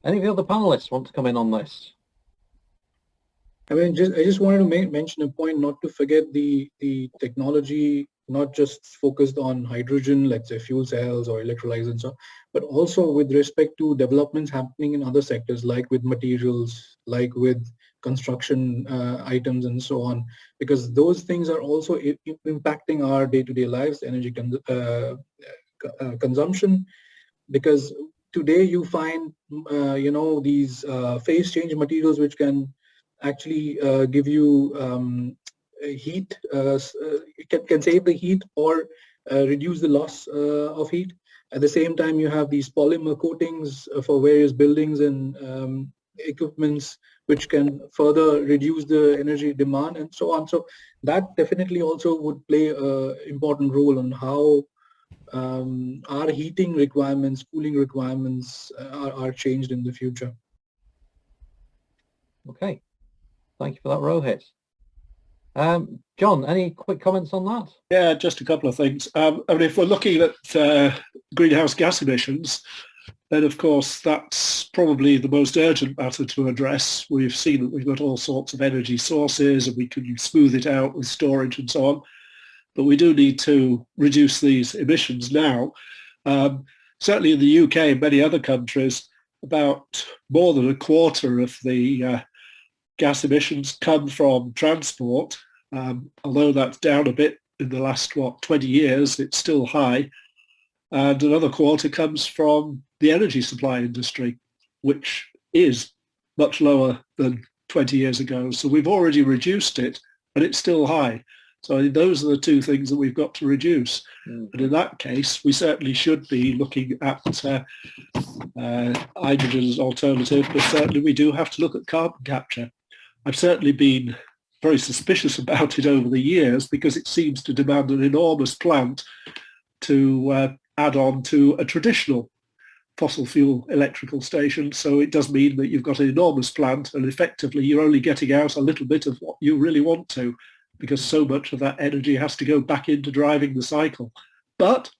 [SPEAKER 1] Any of the other panelists want to come in on this?
[SPEAKER 5] I mean, I just wanted to mention a point, not to forget the technology, not just focused on hydrogen, let's say fuel cells or electrolyzers and so on, but also with respect to developments happening in other sectors, like with materials, like with construction items and so on, because those things are also impacting our day-to-day lives, energy consumption, because today you find, these phase change materials which can actually give you heat, can save the heat or reduce the loss of heat. At the same time, you have these polymer coatings for various buildings and equipments which can further reduce the energy demand and so on. So that definitely also would play an important role on how our heating requirements, cooling requirements are changed in the future.
[SPEAKER 1] Okay, thank you for that, Rohit. John, any quick comments on that?
[SPEAKER 4] Yeah, just a couple of things. I mean, if we're looking at greenhouse gas emissions, then of course that's probably the most urgent matter to address. We've seen that we've got all sorts of energy sources and we can smooth it out with storage and so on. But we do need to reduce these emissions now. Certainly in the UK and many other countries, about more than a quarter of the gas emissions come from transport. Although that's down a bit in the last, 20 years, it's still high. And another quarter comes from the energy supply industry, which is much lower than 20 years ago. So we've already reduced it, but it's still high. So those are the two things that we've got to reduce. And in that case, we certainly should be looking at hydrogen as an alternative, but certainly we do have to look at carbon capture. I've certainly been very suspicious about it over the years because it seems to demand an enormous plant to add on to a traditional fossil fuel electrical station. So it does mean that you've got an enormous plant and effectively you're only getting out a little bit of what you really want to, because so much of that energy has to go back into driving the cycle. But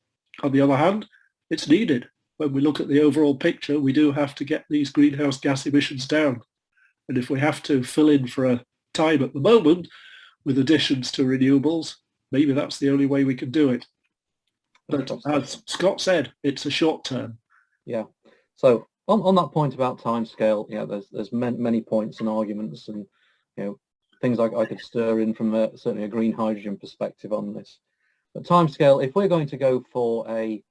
[SPEAKER 4] on the other hand, it's needed. When we look at the overall picture, we do have to get these greenhouse gas emissions down. And if we have to fill in for a time at the moment with additions to renewables, maybe that's the only way we can do it. But as Scott said, it's a short term.
[SPEAKER 1] Yeah. So on that point about timescale, there's many points and arguments and things I could stir in from certainly a green hydrogen perspective on this. But timescale, if we're going to go for a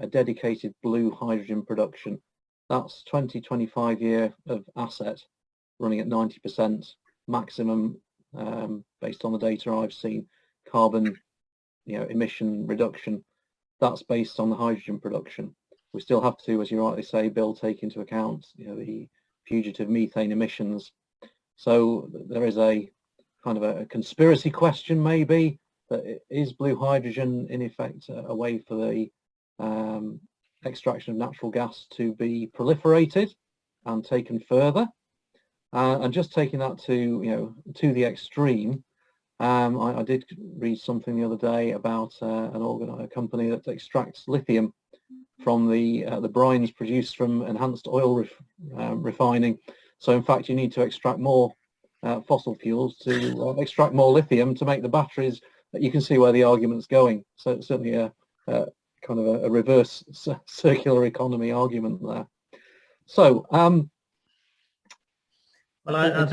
[SPEAKER 1] dedicated blue hydrogen production, that's 20-25 year of asset running at 90% maximum, based on the data I've seen, carbon emission reduction. That's based on the hydrogen production. We still have to, as you rightly say, Bill, take into account the fugitive methane emissions. So there is a kind of a conspiracy question maybe, that is blue hydrogen in effect a way for the extraction of natural gas to be proliferated and taken further? And just taking that to the extreme, I did read something the other day about a company that extracts lithium from the brines produced from enhanced oil refining. So in fact, you need to extract more fossil fuels to extract more lithium to make the batteries. You can see where the argument's going. So it's certainly a kind of a reverse circular economy argument there. So,
[SPEAKER 2] well, I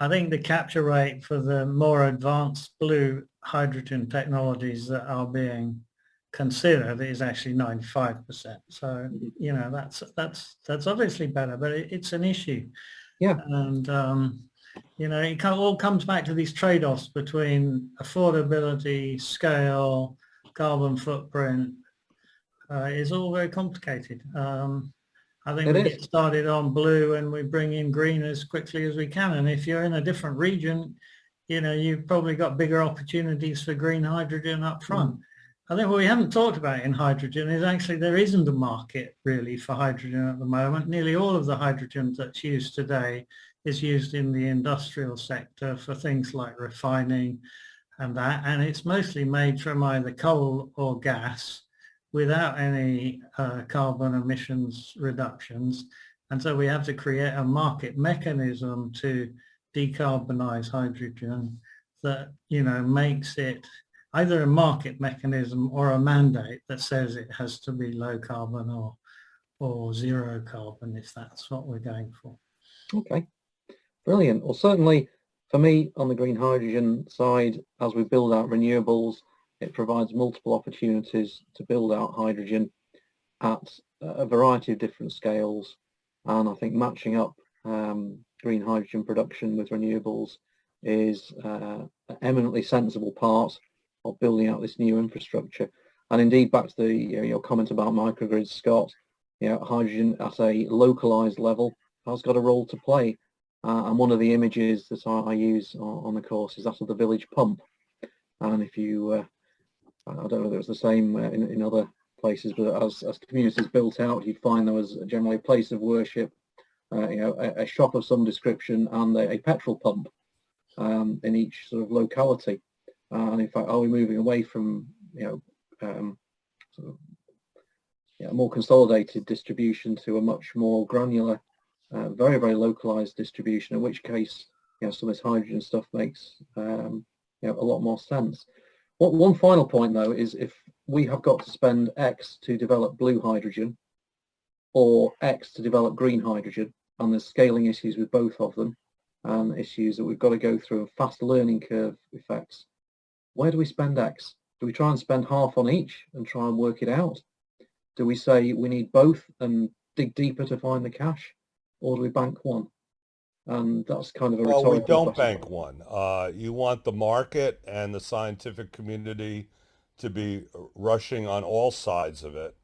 [SPEAKER 2] think the capture rate for the more advanced blue hydrogen technologies that are being considered is actually 95%. So that's obviously better, but it's an issue.
[SPEAKER 1] Yeah.
[SPEAKER 2] And it all comes back to these trade-offs between affordability, scale, carbon footprint. It's all very complicated. I think we get started on blue and we bring in green as quickly as we can. And if you're in a different region, you've probably got bigger opportunities for green hydrogen up front. I think what we haven't talked about in hydrogen is actually there isn't a market really for hydrogen at the moment. Nearly all of the hydrogen that's used today is used in the industrial sector for things like refining and that. And it's mostly made from either coal or gas, without any carbon emissions reductions. And so we have to create a market mechanism to decarbonize hydrogen that, makes it either a market mechanism or a mandate that says it has to be low carbon or zero carbon, if that's what we're going for.
[SPEAKER 1] Okay, brilliant. Well, certainly for me on the green hydrogen side, as we build out renewables, it provides multiple opportunities to build out hydrogen at a variety of different scales. And I think matching up green hydrogen production with renewables is an eminently sensible part of building out this new infrastructure. And indeed, back to your comment about microgrids, Scott, hydrogen at a localized level has got a role to play. And one of the images that I use on the course is that of the village pump. And if you I don't know if it was the same in other places, but as communities built out, you'd find there was generally a place of worship, a shop of some description, and a petrol pump in each sort of locality. And in fact, are we moving away from a more consolidated distribution to a much more granular, very, very localized distribution? In which case, some of this hydrogen stuff makes a lot more sense. One final point, though, is if we have got to spend X to develop blue hydrogen or X to develop green hydrogen, and there's scaling issues with both of them, and issues that we've got to go through, fast learning curve effects, where do we spend X? Do we try and spend half on each and try and work it out? Do we say we need both and dig deeper to find the cash? Or do we bank one? And that's kind of a rhetorical
[SPEAKER 3] question. Well, we don't
[SPEAKER 1] question.
[SPEAKER 3] bank one. You want the market and the scientific community to be rushing on all sides of it,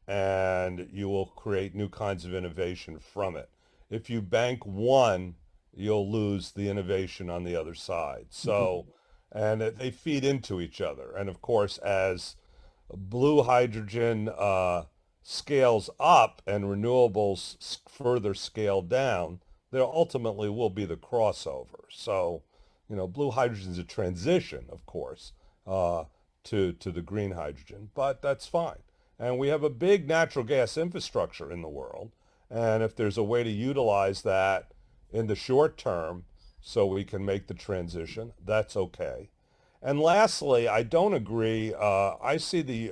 [SPEAKER 3] and you will create new kinds of innovation from it. If you bank one, you'll lose the innovation on the other side. So, and they feed into each other. And of course, as blue hydrogen scales up and renewables further scale down, there ultimately will be the crossover. So, blue hydrogen is a transition, of course, to the green hydrogen, but that's fine. And we have a big natural gas infrastructure in the world. And if there's a way to utilize that in the short term so we can make the transition, that's okay. And lastly, I don't agree. I see the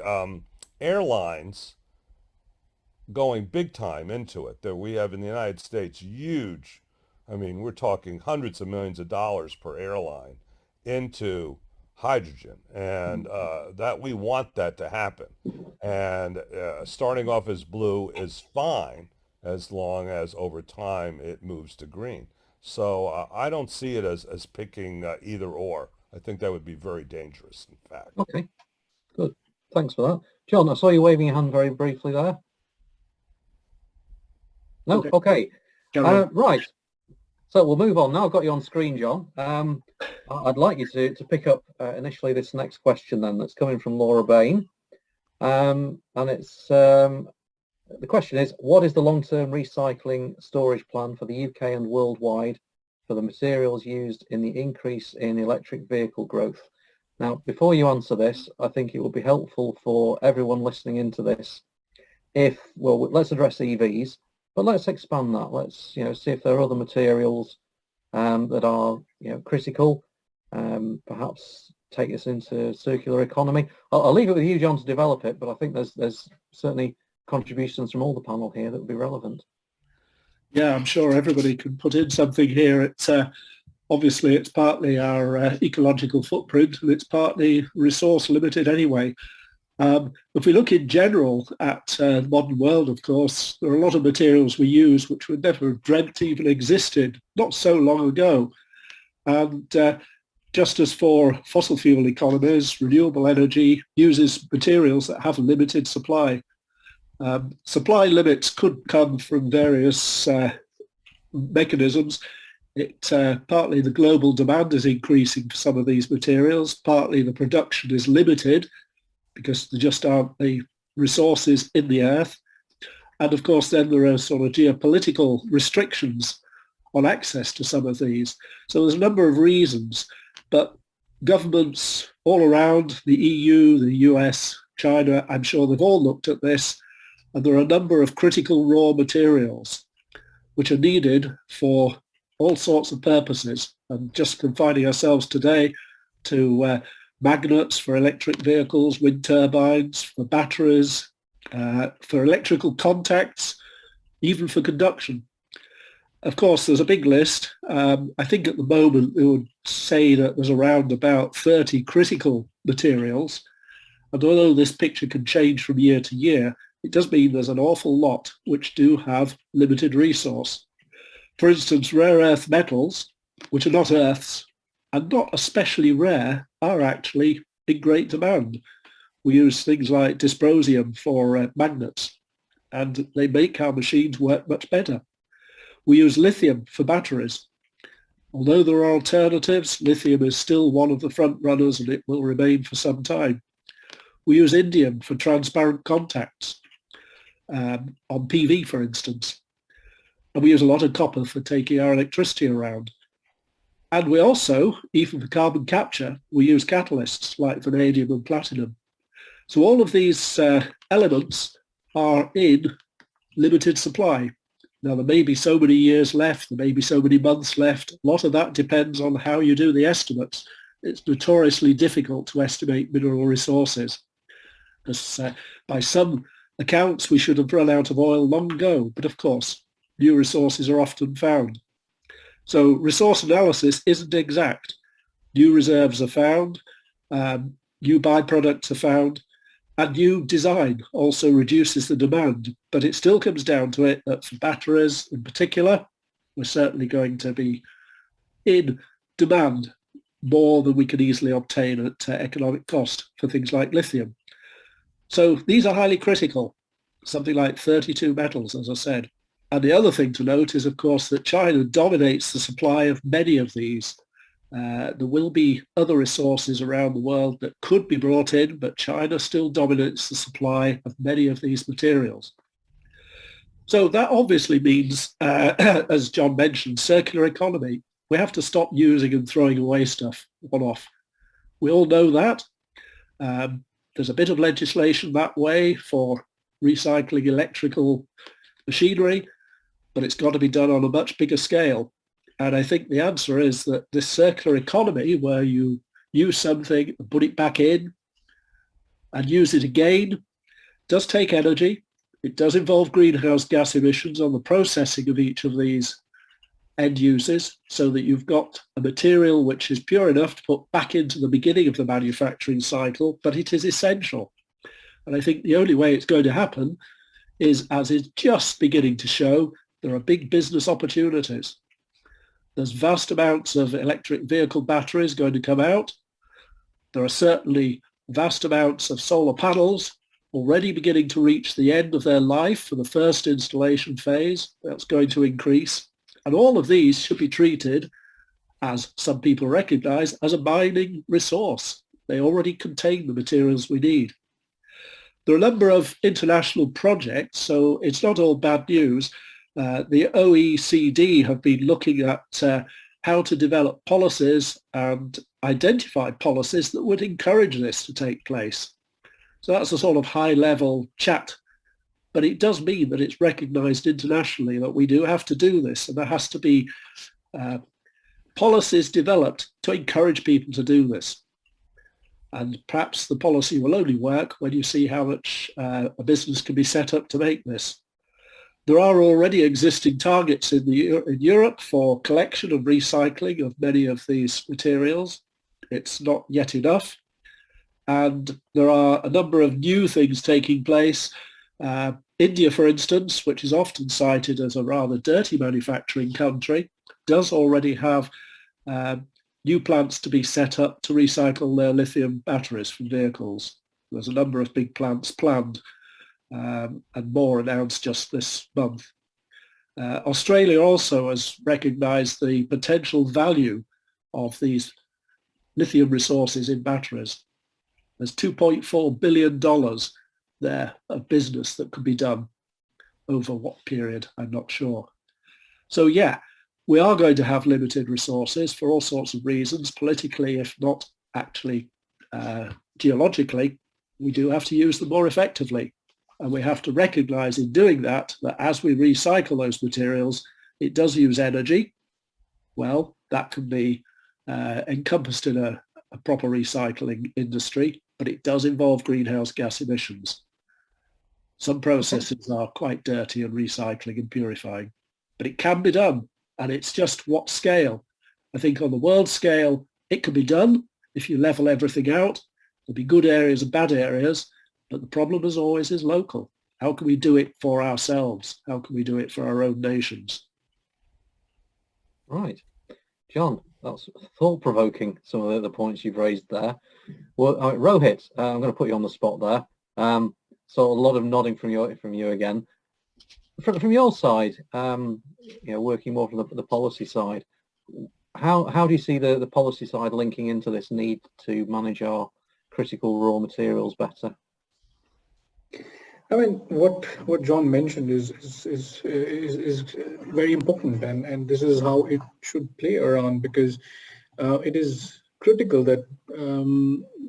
[SPEAKER 3] airlines going big time into it. That we have in the United States huge, we're talking hundreds of millions of dollars per airline into hydrogen, and that we want that to happen. And starting off as blue is fine as long as over time it moves to green. So I don't see it as picking either or. I think that would be very dangerous, in fact.
[SPEAKER 1] Okay, good. Thanks for that. John, I saw you waving your hand very briefly there. No? Okay. Right. So we'll move on now. I've got you on screen, John. I'd like you to pick up initially this next question then that's coming from Laura Bain. And it's the question is, what is the long-term recycling storage plan for the UK and worldwide for the materials used in the increase in electric vehicle growth? Now, before you answer this, I think it would be helpful for everyone listening into this if, well, let's address EVs, but let's expand that. Let's, see if there are other materials that are, critical, perhaps take us into circular economy. I'll leave it with you, John, to develop it, but I think there's certainly contributions from all the panel here that would be relevant.
[SPEAKER 4] Yeah, I'm sure everybody can put in something here. It's obviously it's partly our ecological footprint, and it's partly resource limited anyway. If we look in general at the modern world, of course, there are a lot of materials we use which would never have dreamt even existed not so long ago. And just as for fossil fuel economies, renewable energy uses materials that have a limited supply. Supply limits could come from various mechanisms. Partly the global demand is increasing for some of these materials, partly the production is limited because there just aren't the resources in the earth. And of course, then there are sort of geopolitical restrictions on access to some of these. So there's a number of reasons, but governments all around the EU, the US, China, I'm sure they've all looked at this, and there are a number of critical raw materials which are needed for all sorts of purposes. And just confining ourselves today to magnets for electric vehicles, wind turbines, for batteries, for electrical contacts, even for conduction. Of course, there's a big list. I think at the moment we would say that there's around about 30 critical materials. And although this picture can change from year to year, it does mean there's an awful lot which do have limited resource. For instance, rare earth metals, which are not earths and not especially rare, are actually in great demand. We use things like dysprosium for magnets, and they make our machines work much better. We use lithium for batteries. Although there are alternatives, lithium is still one of the front runners, and it will remain for some time. We use indium for transparent contacts on PV, for instance. And we use a lot of copper for taking our electricity around. And we also, even for carbon capture, we use catalysts like vanadium and platinum. So all of these elements are in limited supply. Now, there may be so many years left, there may be so many months left. A lot of that depends on how you do the estimates. It's notoriously difficult to estimate mineral resources. Because by some accounts, we should have run out of oil long ago. But of course, new resources are often found. So resource analysis isn't exact. New reserves are found, new byproducts are found, and new design also reduces the demand. But it still comes down to it that for batteries in particular, we're certainly going to be in demand more than we can easily obtain at economic cost for things like lithium. So these are highly critical, something like 32 metals, as I said. And the other thing to note is, of course, that China dominates the supply of many of these. There will be other resources around the world that could be brought in, but China still dominates the supply of many of these materials. So that obviously means, as John mentioned, circular economy. We have to stop using and throwing away stuff one-off. We all know that. There's a bit of legislation that way for recycling electrical machinery, but it's got to be done on a much bigger scale. And I think the answer is that this circular economy, where you use something and put it back in and use it again, does take energy. It does involve greenhouse gas emissions on the processing of each of these end uses, so that you've got a material which is pure enough to put back into the beginning of the manufacturing cycle, but it is essential. And I think the only way it's going to happen is, as is just beginning to show, there are big business opportunities. There's vast amounts of electric vehicle batteries going to come out. There are certainly vast amounts of solar panels already beginning to reach the end of their life for the first installation phase. That's going to increase. And all of these should be treated, as some people recognize, as a mining resource. They already contain the materials we need. There are a number of international projects, so it's not all bad news. The OECD have been looking at how to develop policies and identify policies that would encourage this to take place. So that's a sort of high-level chat, but it does mean that it's recognized internationally that we do have to do this, and there has to be policies developed to encourage people to do this. And perhaps the policy will only work when you see how much a business can be set up to make this. There are already existing targets in Europe for collection and recycling of many of these materials. It's not yet enough. And there are a number of new things taking place. India, for instance, which is often cited as a rather dirty manufacturing country, does already have new plants to be set up to recycle their lithium batteries from vehicles. There's a number of big plants planned and more announced just this month. Australia also has recognized the potential value of these lithium resources in batteries. There's $2.4 billion there of business that could be done. Over what period, I'm not sure. So yeah, we are going to have limited resources for all sorts of reasons, politically, if not actually geologically. We do have to use them more effectively. And we have to recognize in doing that as we recycle those materials, it does use energy. Well, that can be encompassed in a proper recycling industry, but it does involve greenhouse gas emissions. Some processes are quite dirty in recycling and purifying, but it can be done. And it's just what scale. I think on the world scale, it can be done if you level everything out. There'll be good areas and bad areas, but the problem as always is local. How can we do it for ourselves? How can we do it for our own nations?
[SPEAKER 1] Right. John, that's thought-provoking, some of the points you've raised there. Well, Rohit, I'm going to put you on the spot there. So a lot of nodding from you again. From your side, working more from the policy side, how do you see the policy side linking into this need to manage our critical raw materials better?
[SPEAKER 5] I mean, what John mentioned is very important, and this is how it should play around, because it is critical that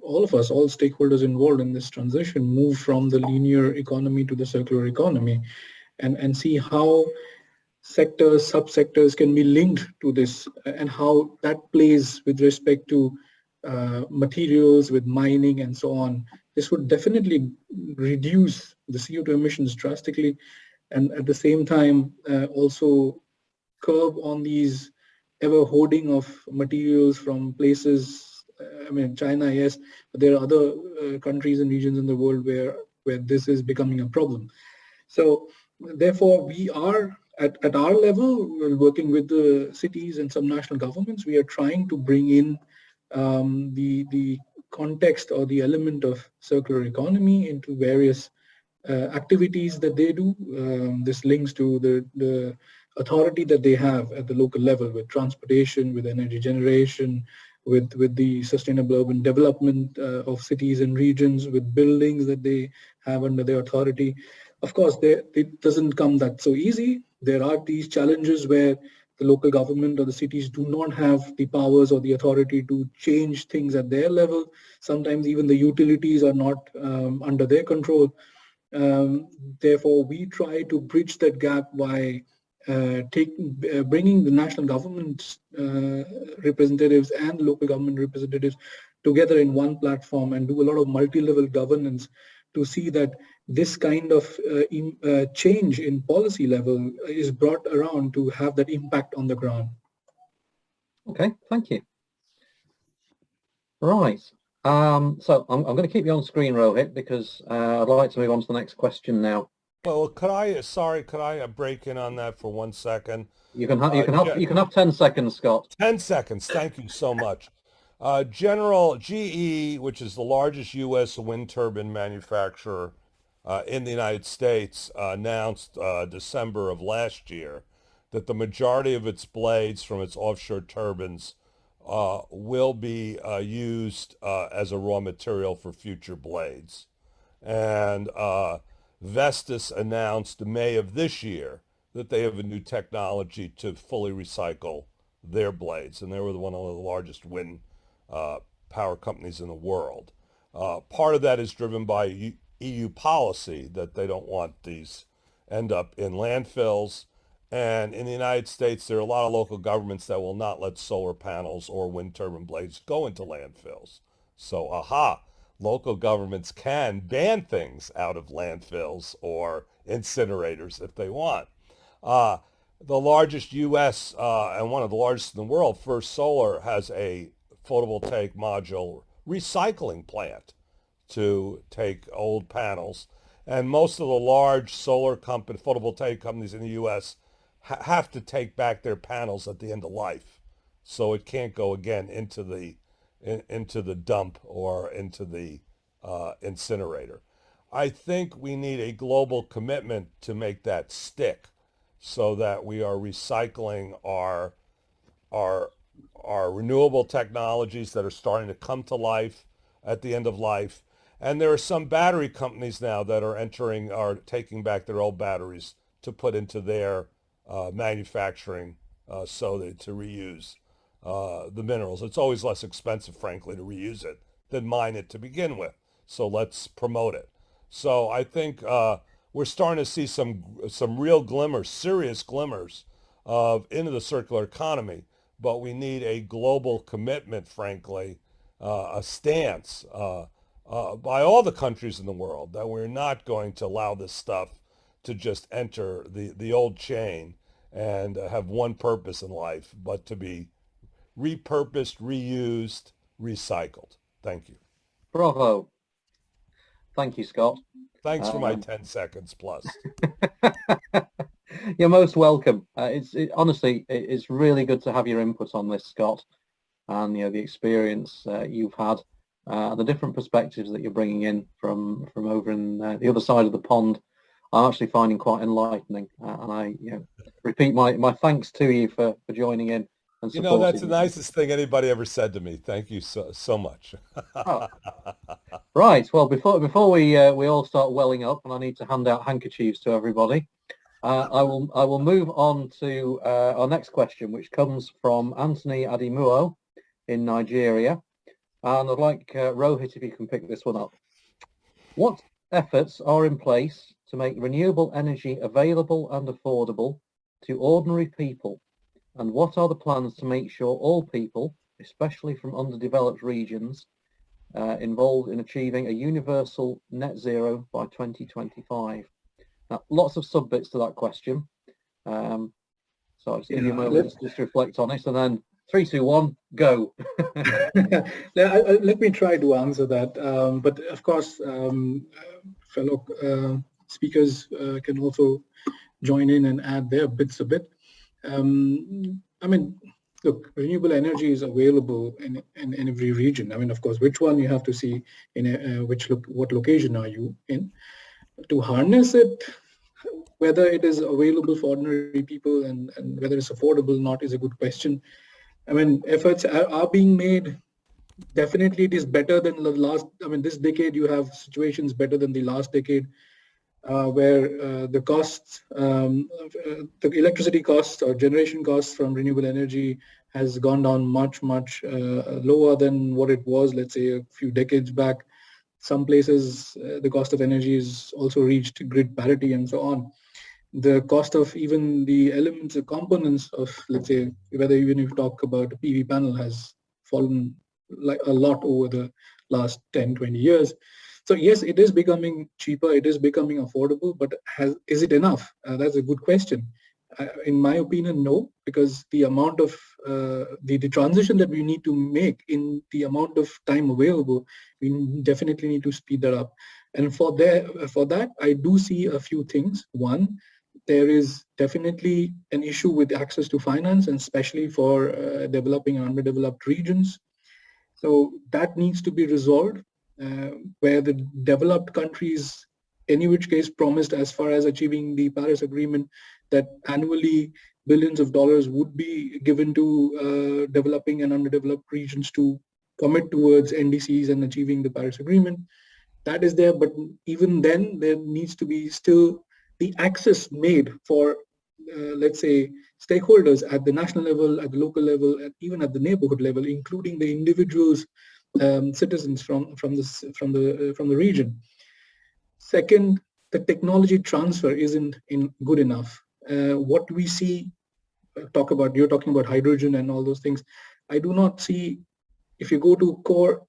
[SPEAKER 5] all of us, all stakeholders involved in this transition, move from the linear economy to the circular economy, and see how sectors, subsectors can be linked to this, and how that plays with respect to materials, with mining and so on. This would definitely reduce the CO2 emissions drastically, and at the same time also curb on these ever hoarding of materials from places. I mean, China, yes, but there are other countries and regions in the world where this is becoming a problem. So therefore, we are at our level, we're working with the cities and some national governments. We are trying to bring in the context or the element of circular economy into various activities that they do. This links to the authority that they have at the local level with transportation, with energy generation, with the sustainable urban development of cities and regions, with buildings that they have under their authority. Of course, it doesn't come that so easy. There are these challenges where the local government or the cities do not have the powers or the authority to change things at their level. Sometimes even the utilities are not under their control. Therefore, we try to bridge that gap by bringing the national government representatives and local government representatives together in one platform and do a lot of multi-level governance to see that this kind of change in policy level is brought around to have that impact on the ground.
[SPEAKER 1] Okay, thank you. Right. So I'm going to keep you on screen, Rohit, because I'd like to move on to the next question now.
[SPEAKER 3] Well, could I break in on that for 1 second?
[SPEAKER 1] You can have 10 seconds, Scott.
[SPEAKER 3] 10 seconds. Thank you so much. General GE, which is the largest U.S. wind turbine manufacturer in the United States, announced December of last year that the majority of its blades from its offshore turbines will be used as a raw material for future blades. And Vestas announced in May of this year that they have a new technology to fully recycle their blades, and they were one of the largest wind power companies in the world. Part of that is driven by EU policy that they don't want these end up in landfills. And in the United States, there are a lot of local governments that will not let solar panels or wind turbine blades go into landfills. So, local governments can ban things out of landfills or incinerators if they want. The largest U.S. And one of the largest in the world, First Solar, has a photovoltaic module recycling plant to take old panels. And most of the large solar photovoltaic companies in the U.S. Have to take back their panels at the end of life. So it can't go again into the dump or into the incinerator. I think we need a global commitment to make that stick so that we are recycling our renewable technologies that are starting to come to life at the end of life. And there are some battery companies now that are taking back their old batteries to put into their manufacturing so that to reuse the minerals. It's always less expensive, frankly, to reuse it than mine it to begin with. So let's promote it. So I think we're starting to see some real glimmers, serious glimmers into the circular economy, but we need a global commitment, frankly, a stance by all the countries in the world that we're not going to allow this stuff to just enter the old chain and have one purpose in life, but to be repurposed, reused, recycled. Thank you.
[SPEAKER 1] Bravo. Thank you, Scott.
[SPEAKER 3] Thanks for my 10 seconds plus.
[SPEAKER 1] You're most welcome. Honestly, it's really good to have your input on this, Scott, and the experience you've had, the different perspectives that you're bringing in from over in the other side of the pond. I'm actually finding quite enlightening, and I repeat my thanks to you for joining in and supporting.
[SPEAKER 3] That's the nicest thing anybody ever said to me. Thank you so much.
[SPEAKER 1] Oh. Right. Well, before we all start welling up, and I need to hand out handkerchiefs to everybody, I will move on to our next question, which comes from Anthony Adimuo in Nigeria, and I'd like Rohit, if you can pick this one up. What efforts are in place to make renewable energy available and affordable to ordinary people, and what are the plans to make sure all people, especially from underdeveloped regions, involved in achieving a universal net zero by 2025? Now, lots of sub-bits to that question, so I'll just give you a moment to just reflect on it, and then 3, 2, 1, go.
[SPEAKER 5] Let me try to answer that, but of course, fellow speakers can also join in and add their bits a bit. Look, renewable energy is available in every region. Of course, which one you have to see in what location are you in. To harness it, whether it is available for ordinary people and whether it's affordable or not is a good question. Efforts are being made. Definitely it is better than the last, this decade you have situations better than the last decade, where the costs, the electricity costs or generation costs from renewable energy has gone down much lower than what it was, let's say, a few decades back. Some places the cost of energy has also reached grid parity and so on. The cost of even the elements, the components of, let's say, whether even if you talk about a PV panel, has fallen like a lot over the last 10-20 years. So yes, it is becoming cheaper, it is becoming affordable, but is it enough? That's a good question. In my opinion, no, because the amount of the transition that we need to make in the amount of time available, we definitely need to speed that up. And for that, I do see a few things. One, there is definitely an issue with access to finance, and especially for developing and underdeveloped regions. So that needs to be resolved, where the developed countries, in which case, promised as far as achieving the Paris Agreement that annually billions of dollars would be given to developing and underdeveloped regions to commit towards NDCs and achieving the Paris Agreement. That is there, but even then, there needs to be still the access made for, let's say, stakeholders at the national level, at the local level, and even at the neighborhood level, including the individuals, citizens from the region. Second, the technology transfer isn't good enough. What we see, you're talking about hydrogen and all those things. I do not see, if you go to core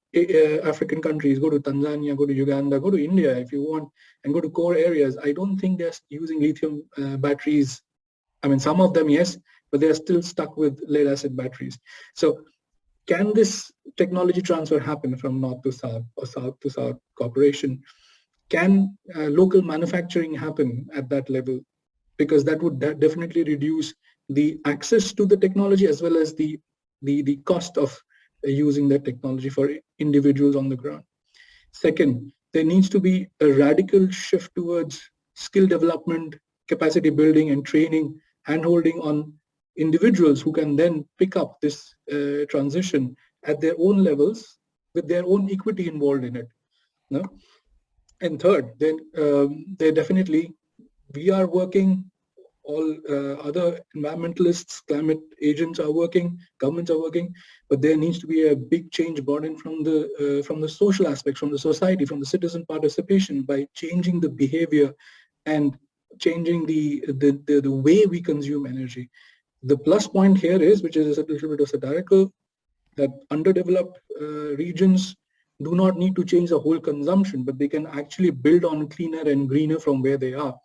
[SPEAKER 5] African countries, go to Tanzania, go to Uganda, go to India if you want, and go to core areas, I don't think they're using lithium batteries. I mean, some of them, yes, but they're still stuck with lead acid batteries. So can this technology transfer happen from north to south or south to south cooperation? Can local manufacturing happen at that level? Because that would definitely reduce the access to the technology as well as the cost of using that technology for individuals on the ground. Second, there needs to be a radical shift towards skill development, capacity building and training, handholding on individuals who can then pick up this transition at their own levels with their own equity involved in it. No? And third, then definitely, we are working, all other environmentalists, climate agents are working, governments are working, but there needs to be a big change brought in from the social aspects, from the society, from the citizen participation, by changing the behavior and changing the way we consume energy. The plus point here is, which is a little bit of satirical, that underdeveloped regions do not need to change the whole consumption, but they can actually build on cleaner and greener from where they are.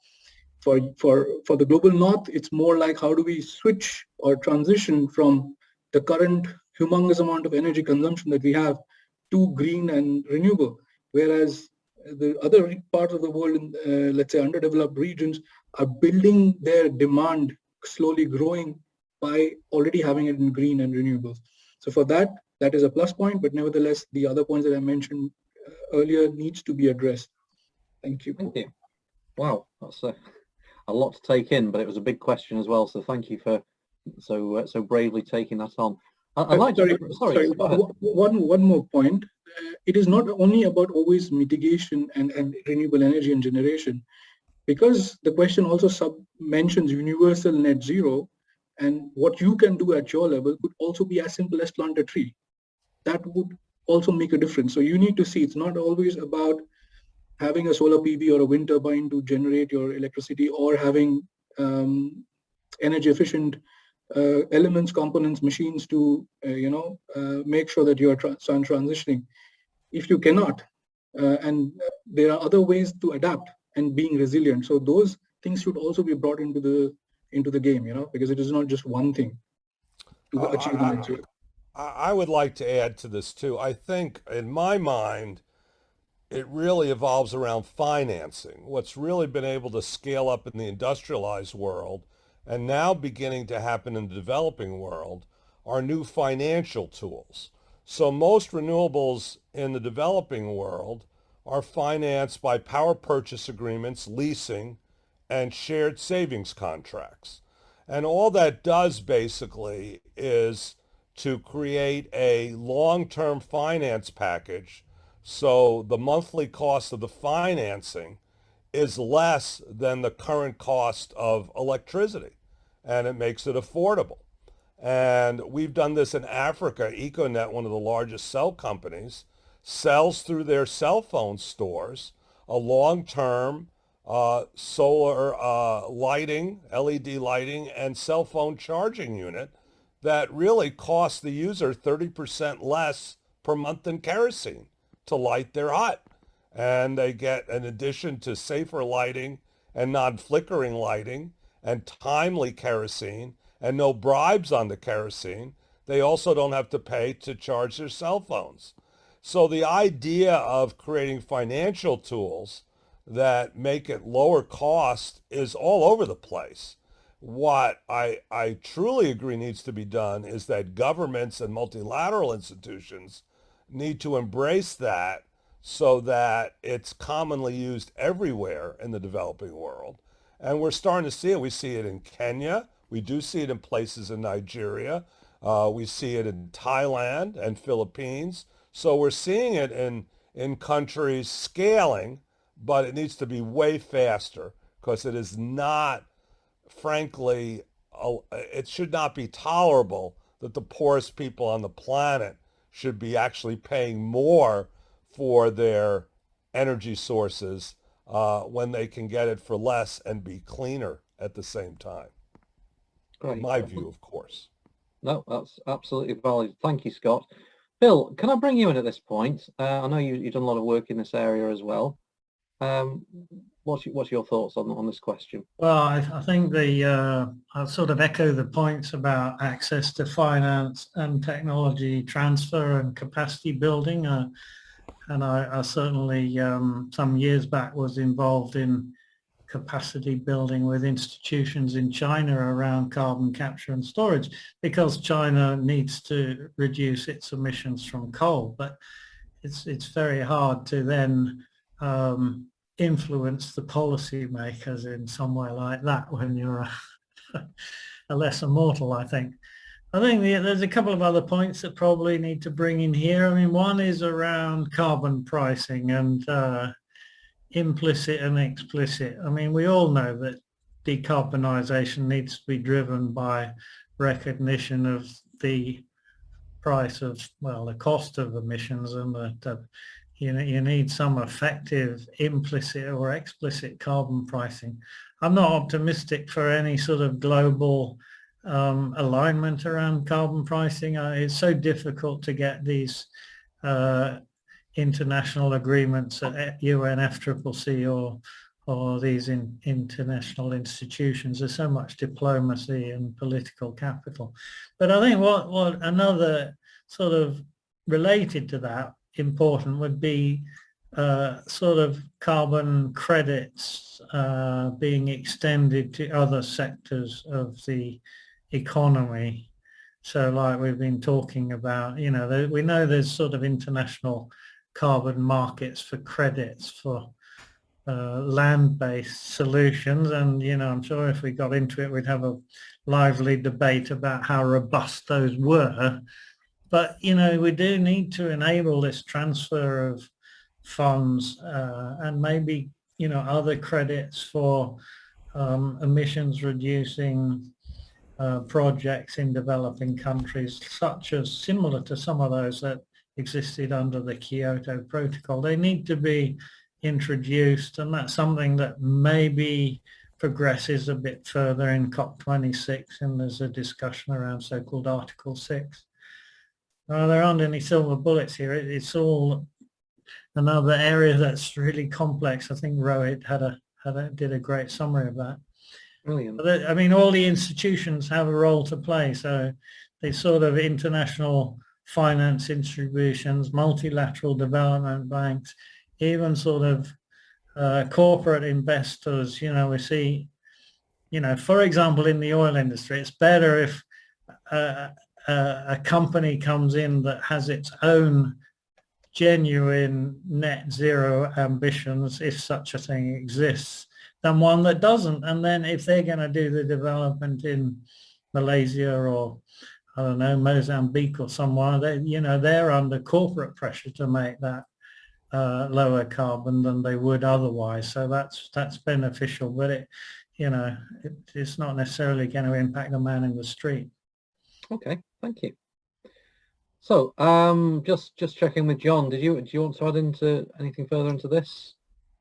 [SPEAKER 5] For the global north, it's more like, how do we switch or transition from the current humongous amount of energy consumption that we have to green and renewable, whereas the other parts of the world, let's say underdeveloped regions, are building their demand, slowly growing by already having it in green and renewables. So for that is a plus point, but nevertheless, the other points that I mentioned earlier needs to be addressed. Thank you.
[SPEAKER 1] Thank you. Wow, that's a lot to take in, but it was a big question as well. So thank you for so bravely taking that on. I'd like sorry.
[SPEAKER 5] One more point. It is not only about always mitigation and renewable energy and generation, because the question also mentions universal net zero, and what you can do at your level could also be as simple as plant a tree. That would also make a difference. So you need to see, it's not always about having a solar PV or a wind turbine to generate your electricity, or having energy efficient elements, components, machines to make sure that you are transitioning. If you cannot, and there are other ways to adapt and being resilient. So those things should also be brought into the game, because it is not just one thing to achieve the net zero.
[SPEAKER 3] I would like to add to this too. I think, in my mind, it really evolves around financing. What's really been able to scale up in the industrialized world and now beginning to happen in the developing world are new financial tools. So most renewables in the developing world are financed by power purchase agreements, leasing, and shared savings contracts. And all that does basically is to create a long-term finance package, so the monthly cost of the financing is less than the current cost of electricity, and it makes it affordable. And we've done this in Africa. Econet, one of the largest cell companies, sells through their cell phone stores a long-term solar lighting, LED lighting, and cell phone charging unit that really costs the user 30% less per month than kerosene to light their hut. And they get, in addition to safer lighting and non-flickering lighting and timely kerosene and no bribes on the kerosene, they also don't have to pay to charge their cell phones. So the idea of creating financial tools that make it lower cost is all over the place. What I truly agree needs to be done is that governments and multilateral institutions need to embrace that so that it's commonly used everywhere in the developing world. And we're starting to see it. We see it in Kenya. We do see it in places in Nigeria. We see it in Thailand and Philippines. So we're seeing it in countries scaling, but it needs to be way faster because it is not, frankly, it should not be tolerable that the poorest people on the planet should be actually paying more for their energy sources when they can get it for less and be cleaner at the same time.
[SPEAKER 1] Great.
[SPEAKER 3] My view, of course.
[SPEAKER 1] No, that's absolutely valid. Thank you, Scott. Bill, can I bring you in at this point? I know you've done a lot of work in this area as well. What's your thoughts on this question?
[SPEAKER 2] Well, I think I'll sort of echo the points about access to finance and technology transfer and capacity building. And I certainly, some years back, was involved in capacity building with institutions in China around carbon capture and storage, because China needs to reduce its emissions from coal. But it's very hard to then influence the policymakers in some way like that when you're a lesser mortal, I think. There's a couple of other points that probably need to bring in here. I mean, one is around carbon pricing and implicit and explicit. I mean, we all know that decarbonisation needs to be driven by recognition of the price of, well, the cost of emissions, and that you need some effective implicit or explicit carbon pricing. I'm not optimistic for any sort of global alignment around carbon pricing. It's so difficult to get these international agreements at UNFCCC or these international institutions. There's so much diplomacy and political capital. But I think what another sort of related to that important would be sort of carbon credits being extended to other sectors of the economy. So like we've been talking about, we know there's sort of international carbon markets for credits for land-based solutions, and I'm sure if we got into it we'd have a lively debate about how robust those were. But we do need to enable this transfer of funds and maybe other credits for emissions reducing projects in developing countries, such as similar to some of those that existed under the Kyoto Protocol. They need to be introduced, and that's something that maybe progresses a bit further in COP26, and there's a discussion around so-called Article 6. There aren't any silver bullets here. It's all another area that's really complex. I think Rohit did a great summary of that.
[SPEAKER 1] Brilliant.
[SPEAKER 2] But, I mean, all the institutions have a role to play. So the sort of international finance institutions, multilateral development banks, even sort of corporate investors. We see, for example, in the oil industry, it's better if a company comes in that has its own genuine net zero ambitions, if such a thing exists, than one that doesn't. And then if they're going to do the development in Malaysia or, I don't know, Mozambique or somewhere, they're under corporate pressure to make that lower carbon than they would otherwise. So that's beneficial, but it's not necessarily going to impact the man in the street.
[SPEAKER 1] Okay, thank you. So just checking with John, do you want to add into anything further into this,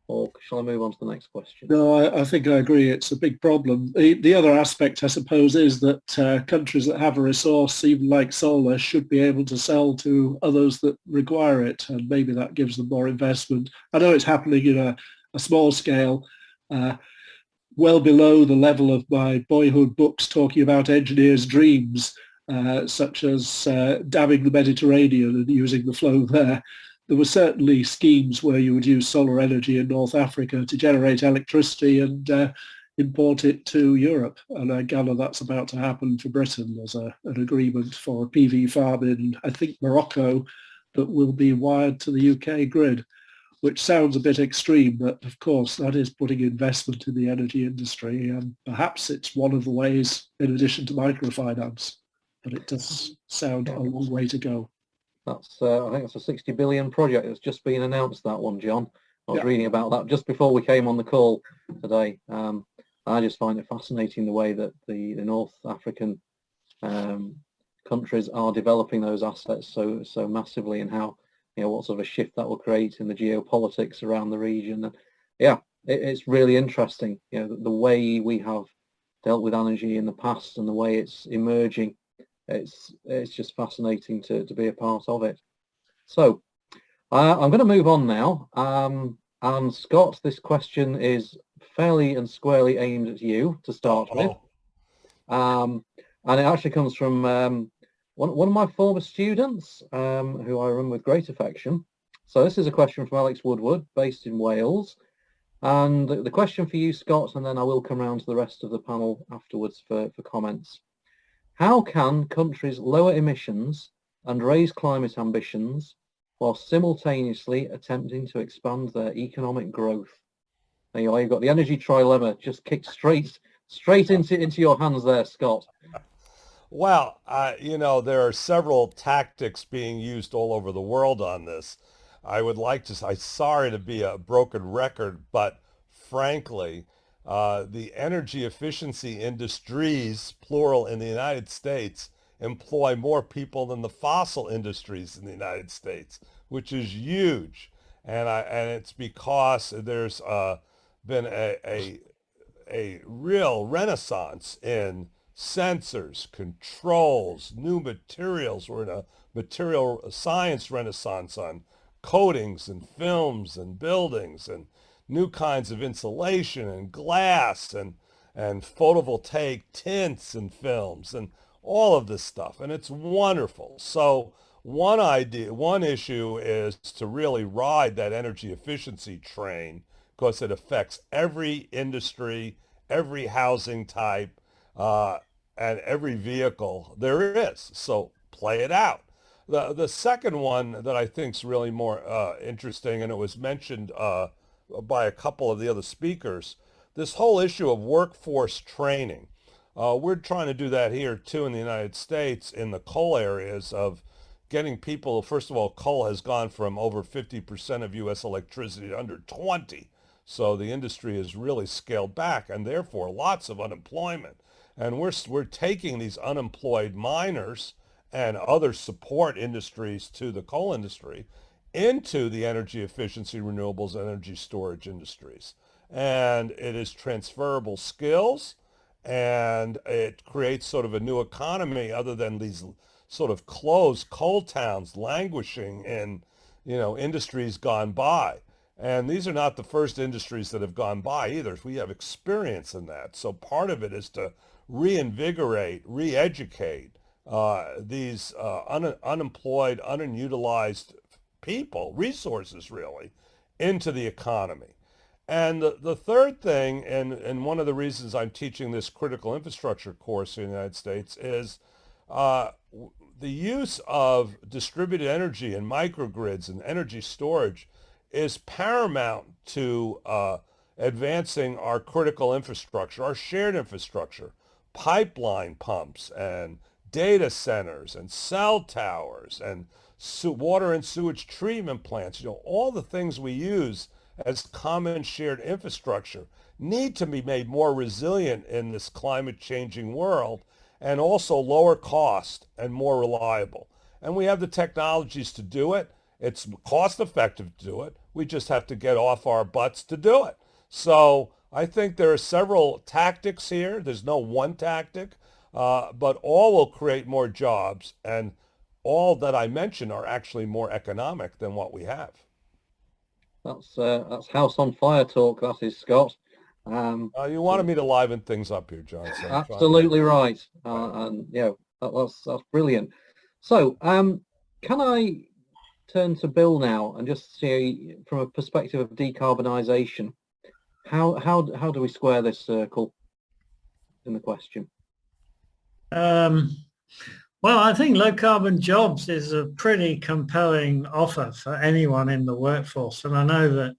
[SPEAKER 1] or shall I move on to the next question?
[SPEAKER 4] No, I think I agree. It's a big problem. The other aspect, I suppose, is that countries that have a resource, even like solar, should be able to sell to others that require it, and maybe that gives them more investment. I know it's happening in a small scale, well below the level of my boyhood books talking about engineers' dreams, such as damming the Mediterranean and using the flow there. There were certainly schemes where you would use solar energy in North Africa to generate electricity and import it to Europe. And I gather that's about to happen for Britain. There's an agreement for a PV farm in, I think, Morocco that will be wired to the UK grid. which sounds a bit extreme, but of course that is putting investment in the energy industry, and perhaps it's one of the ways in addition to microfinance, but it does sound a long way to go.
[SPEAKER 1] That's I think it's a 60 billion project that's just been announced, that one, John. I was reading about that just before we came on the call today. I just find it fascinating the way that the North African countries are developing those assets so massively, and how, what sort of a shift that will create in the geopolitics around the region. And it's really interesting, the way we have dealt with energy in the past and the way it's emerging. It's just fascinating to be a part of it. So I'm going to move on now. And Scott, this question is fairly and squarely aimed at you to start with. And it actually comes from one of my former students, who I remember with great affection. So this is a question from Alex Woodward, based in Wales. And the question for you, Scott, and then I will come around to the rest of the panel afterwards for comments. How can countries lower emissions and raise climate ambitions while simultaneously attempting to expand their economic growth? There you are, you've got the energy trilemma just kicked straight into your hands there, Scott.
[SPEAKER 3] Well, there are several tactics being used all over the world on this. I'm sorry to be a broken record, but frankly, the energy efficiency industries, plural, in the United States employ more people than the fossil industries in the United States, which is huge. And it's because there's been a real renaissance in sensors, controls, new materials. We're in a material science renaissance on coatings and films and buildings, and new kinds of insulation and glass and photovoltaic tints and films and all of this stuff. And it's wonderful. So one issue is to really ride that energy efficiency train, because it affects every industry, every housing type, and every vehicle there is. So play it out. The second one that I think is really more interesting, and it was mentioned by a couple of the other speakers, this whole issue of workforce training. We're trying to do that here too in the United States, in the coal areas, of getting people. First of all, coal has gone from over 50% of U.S. electricity to under 20%. So the industry has really scaled back, and therefore lots of unemployment. And we're taking these unemployed miners and other support industries to the coal industry into the energy efficiency, renewables, energy storage industries. And it is transferable skills, and it creates sort of a new economy, other than these sort of closed coal towns languishing in, industries gone by. And these are not the first industries that have gone by either. We have experience in that. So part of it is to reinvigorate, re-educate these unemployed, underutilized people, resources really, into the economy. And the third thing, and one of the reasons I'm teaching this critical infrastructure course in the United States, is the use of distributed energy and microgrids and energy storage is paramount to advancing our critical infrastructure, our shared infrastructure, pipeline pumps and data centers and cell towers and water and sewage treatment plants. All the things we use as common shared infrastructure need to be made more resilient in this climate changing world, and also lower cost and more reliable. And we have the technologies to do it. It's cost effective to do it. We just have to get off our butts to do it. So I think there are several tactics here. There's no one tactic, but all will create more jobs, and all that I mentioned are actually more economic than what we have.
[SPEAKER 1] That's house on fire talk, that is, Scott.
[SPEAKER 3] You wanted me to liven things up here, John. So
[SPEAKER 1] absolutely right. And that's brilliant. So can I turn to Bill now and just see, from a perspective of decarbonisation, how do we square this circle in the question?
[SPEAKER 2] Well, I think low carbon jobs is a pretty compelling offer for anyone in the workforce. And I know that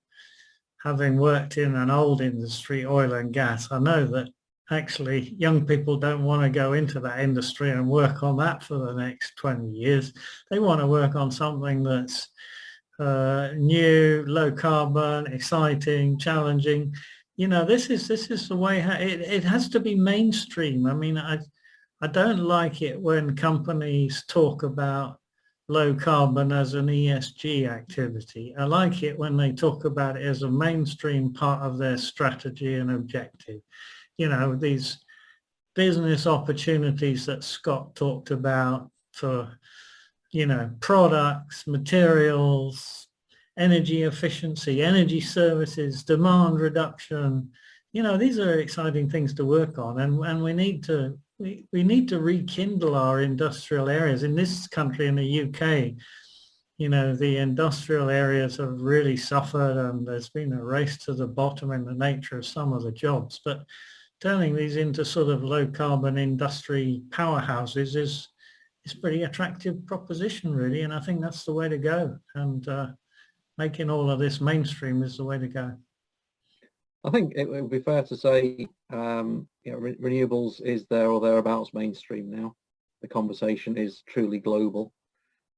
[SPEAKER 2] having worked in an old industry, oil and gas, I know that actually young people don't want to go into that industry and work on that for the next 20 years. They want to work on something that's new, low carbon, exciting, challenging. You know, this is the way it has to be mainstream. I mean, I don't like it when companies talk about low carbon as an ESG activity. I like it when they talk about it as a mainstream part of their strategy and objective. You know, these business opportunities that Scott talked about for, you know, products, materials, energy efficiency, energy services, demand reduction. You know, these are exciting things to work on, and we need to rekindle our industrial areas. In this country, in the UK, you know, the industrial areas have really suffered, and there's been a race to the bottom in the nature of some of the jobs. But turning these into sort of low carbon industry powerhouses is a pretty attractive proposition, really, and I think that's the way to go. And making all of this mainstream is the way to go.
[SPEAKER 1] I think it would be fair to say, renewables is there or thereabouts mainstream now. The conversation is truly global.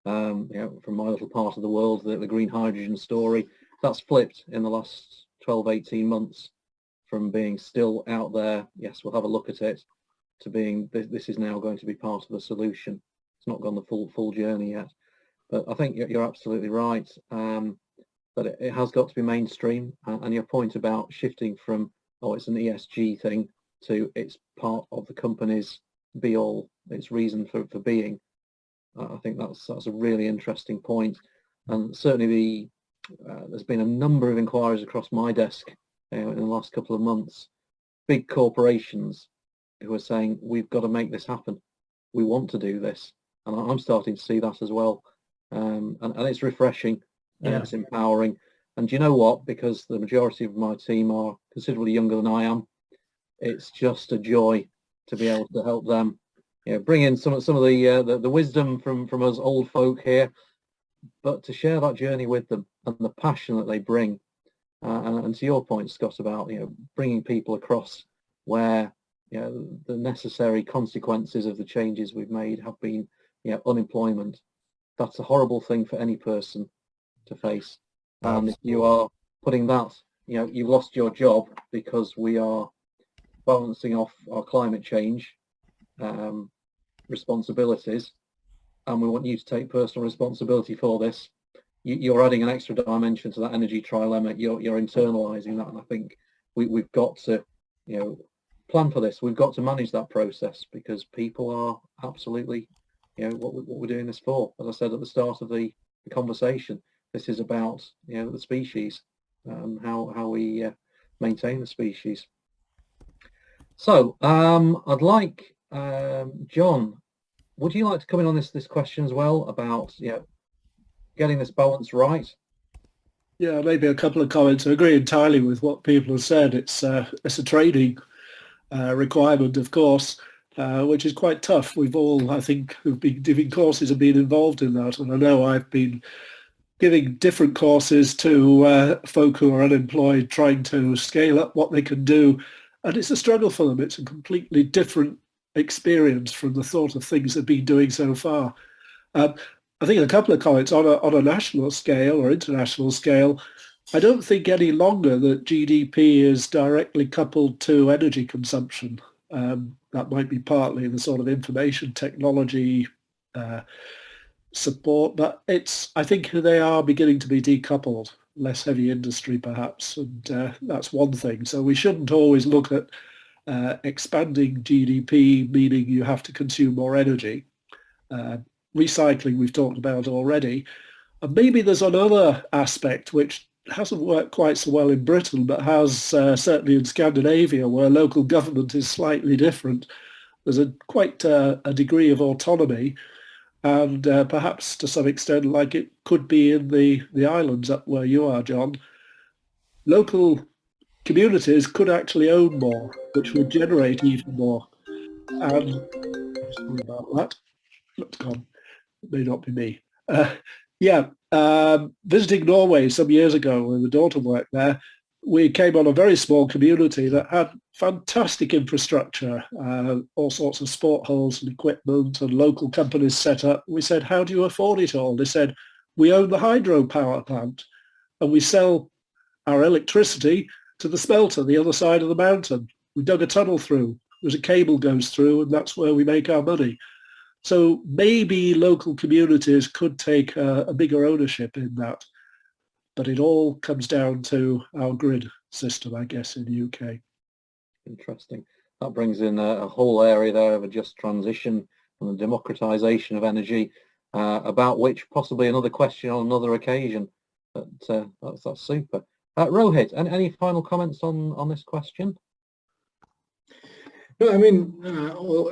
[SPEAKER 1] From my little part of the world, the green hydrogen story, that's flipped in the last 12, 18 months from being still out there, yes, we'll have a look at it, to being, this is now going to be part of the solution. It's not gone the full journey yet. But I think you're absolutely right. But it has got to be mainstream, and your point about shifting from, oh, it's an ESG thing, to it's part of the company's be-all, its reason for being. I think that's a really interesting point, and certainly there's been a number of inquiries across my desk in the last couple of months, big corporations who are saying, we've got to make this happen, we want to do this, and I'm starting to see that as well, and it's refreshing.
[SPEAKER 2] Yeah.
[SPEAKER 1] It's empowering, and do you know what, because the majority of my team are considerably younger than I am, it's just a joy to be able to help them, bring in some of the wisdom from us old folk here, but to share that journey with them and the passion that they bring, and to your point, Scott, about bringing people across where the necessary consequences of the changes we've made have been unemployment. That's a horrible thing for any person to face. And if you are putting that, you've lost your job because we are balancing off our climate change responsibilities, and we want you to take personal responsibility for this, you're adding an extra dimension to that energy trilemma. You're internalizing that, and I think we've got to plan for this. We've got to manage that process, because people are absolutely what we're doing this for. As I said at the start of the conversation, this is about the species and how we maintain the species. So I'd like John, would you like to come in on this question as well about getting this balance right?
[SPEAKER 4] Yeah, maybe a couple of comments. I agree entirely with what people have said. It's a training requirement, of course, which is quite tough. We've all, I think, who've been giving courses have been involved in that, and I know I've been giving different courses to folk who are unemployed, trying to scale up what they can do. And it's a struggle for them. It's a completely different experience from the sort of things they've been doing so far. I think a couple of comments on a national scale or international scale. I don't think any longer that GDP is directly coupled to energy consumption. That might be partly the sort of information technology support, but I think they are beginning to be decoupled, less heavy industry perhaps, and that's one thing. So we shouldn't always look at expanding GDP, meaning you have to consume more energy. Recycling we've talked about already. And maybe there's another aspect which hasn't worked quite so well in Britain, but has certainly in Scandinavia, where local government is slightly different. There's quite a degree of autonomy, and perhaps to some extent, like it could be in the islands up where you are, John, local communities could actually own more, which would generate even more. And sorry about that. gone. It may not be me. Visiting Norway some years ago when the daughter worked there, we came on a very small community that had fantastic infrastructure, all sorts of sport holes and equipment and local companies set up. We said, how do you afford it all? They said, we own the hydropower plant and we sell our electricity to the smelter the other side of the mountain. We dug a tunnel through. There's a cable goes through and that's where we make our money. So maybe local communities could take a bigger ownership in that. But it all comes down to our grid system, I guess, in the UK.
[SPEAKER 1] Interesting. That brings in a whole area there of a just transition and the democratisation of energy, about which possibly another question on another occasion. But that's super. Rohit, any final comments on this question?
[SPEAKER 5] No, I mean,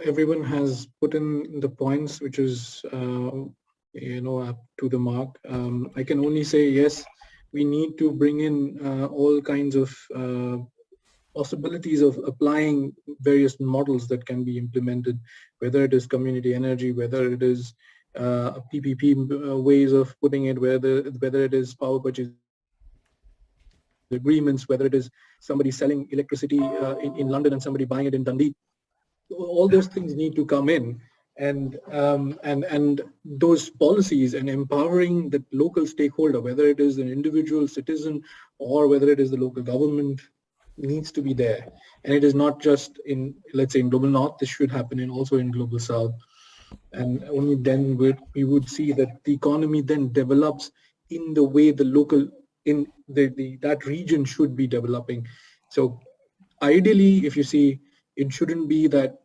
[SPEAKER 5] everyone has put in the points, which is, up to the mark. I can only say, yes, we need to bring in all kinds of possibilities of applying various models that can be implemented, whether it is community energy, whether it is PPP ways of putting it, whether it is power purchase agreements, whether it is somebody selling electricity in London and somebody buying it in Dundee. All those things need to come in, and those policies and empowering the local stakeholder, whether it is an individual citizen or whether it is the local government, needs to be there. And it is not just in, let's say, in global north. This should happen also in global south, and only then we would see that the economy then develops in the way the local in that region should be developing. So ideally, if you see, it shouldn't be that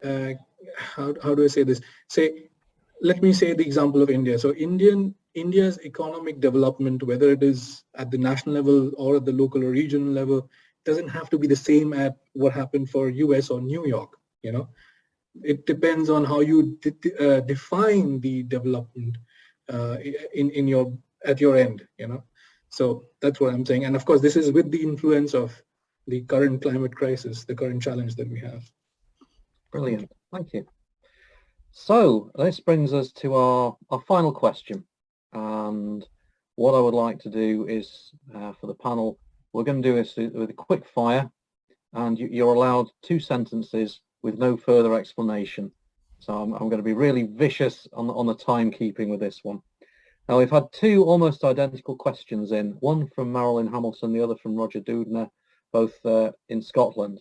[SPEAKER 5] how do I say this? Let me say the example of India. So India's economic development, whether it is at the national level or at the local or regional level, doesn't have to be the same at what happened for US or New York. It depends on how you define the development at your end. So that's what I'm saying. And of course, this is with the influence of the current climate crisis, the current challenge that we have.
[SPEAKER 1] Brilliant, thank you. So this brings us to our final question, and what I would like to do is for the panel, we're going to do this with a quick fire, and you're allowed 2 sentences with no further explanation. So I'm going to be really vicious on the timekeeping with this one. Now, we've had 2 almost identical questions in, one from Marilyn Hamilton, the other from Roger Doudna, both in Scotland.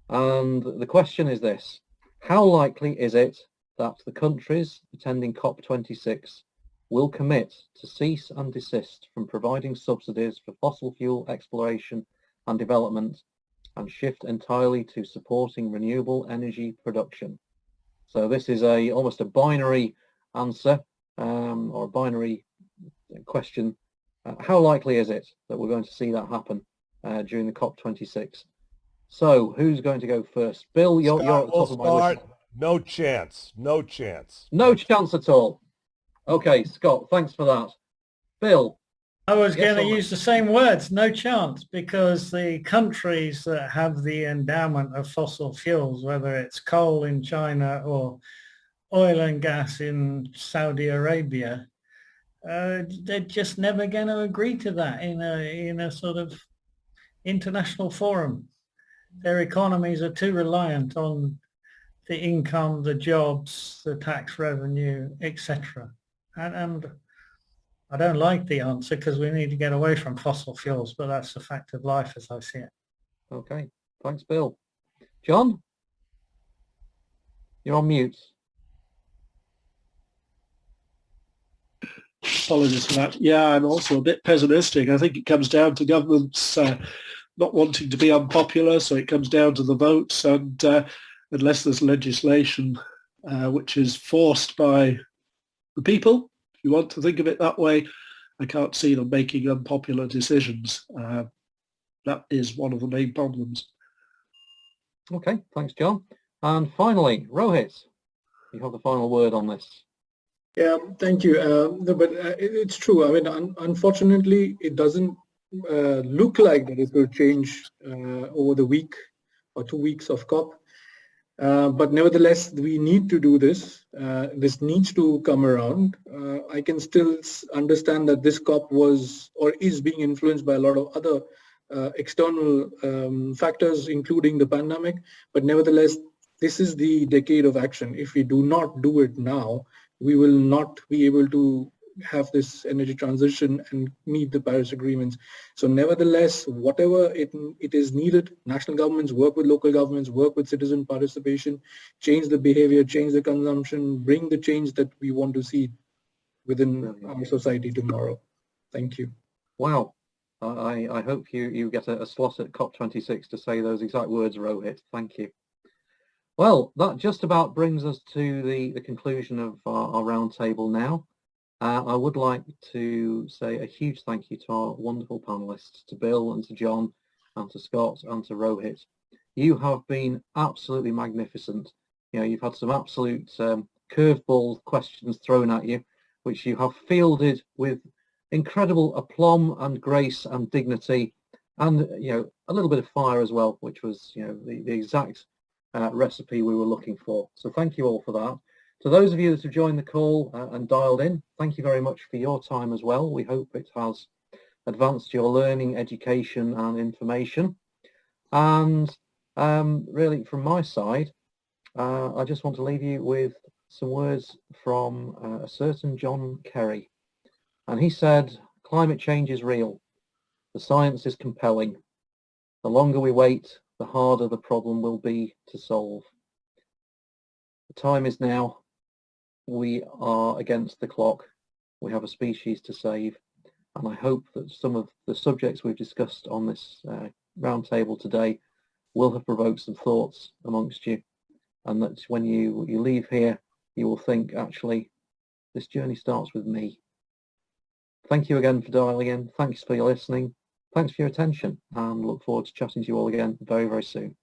[SPEAKER 1] And the question is this: how likely is it that the countries attending COP26 will commit to cease and desist from providing subsidies for fossil fuel exploration and development and shift entirely to supporting renewable energy production? So this is almost a binary answer, or a binary question. How likely is it that we're going to see that happen during the COP26? So who's going to go first? Bill, you're at the top of my list.
[SPEAKER 3] No chance. No chance.
[SPEAKER 1] No chance at all. Okay, Scott, thanks for that. Bill?
[SPEAKER 2] I was going to use the same words, no chance, because the countries that have the endowment of fossil fuels, whether it's coal in China or oil and gas in Saudi Arabia, they're just never going to agree to that in a sort of international forum. Their economies are too reliant on the income, the jobs, the tax revenue, etc. And I don't like the answer because we need to get away from fossil fuels, but that's the fact of life as I see it.
[SPEAKER 1] Okay, thanks, Bill. John? You're on mute.
[SPEAKER 4] Apologies for that. Yeah, I'm also a bit pessimistic. I think it comes down to governments not wanting to be unpopular, so it comes down to the votes, and unless there's legislation which is forced by the people, if you want to think of it that way, I can't see them making unpopular decisions. That is one of the main problems.
[SPEAKER 1] Okay, thanks, John. And finally, Rohit, you have the final word on this.
[SPEAKER 5] Yeah, thank you. It's true. I mean, unfortunately, it doesn't look like that it will change over the week or 2 weeks of COP. But nevertheless, we need to do this. This needs to come around. I can still understand that this COP was or is being influenced by a lot of other external factors, including the pandemic. But nevertheless, this is the decade of action. If we do not do it now, we will not be able to have this energy transition and meet the Paris agreements. So nevertheless, whatever it is needed, national governments work with local governments, work with citizen participation, change the behavior, change the consumption, bring the change that we want to see within our society tomorrow. Thank you.
[SPEAKER 1] Wow. I hope you get a slot at COP26 to say those exact words, Rohit. Thank you. Well, that just about brings us to the conclusion of our roundtable now. I would like to say a huge thank you to our wonderful panellists, to Bill and to John and to Scott and to Rohit. You have been absolutely magnificent. You know, you've had some absolute curveball questions thrown at you, which you have fielded with incredible aplomb and grace and dignity, and a little bit of fire as well, which was the exact recipe we were looking for. So thank you all for that. To those of you that have joined the call and dialed in, thank you very much for your time as well. We hope it has advanced your learning, education and information. And really from my side, I just want to leave you with some words from a certain John Kerry. And he said, climate change is real. The science is compelling. The longer we wait, the harder the problem will be to solve. The time is now. We are against the clock. We have a species to save. And I hope that some of the subjects we've discussed on this roundtable today will have provoked some thoughts amongst you. And that when you leave here, you will think, actually, this journey starts with me. Thank you again for dialing in. Thanks for your listening. Thanks for your attention, and look forward to chatting to you all again very, very soon.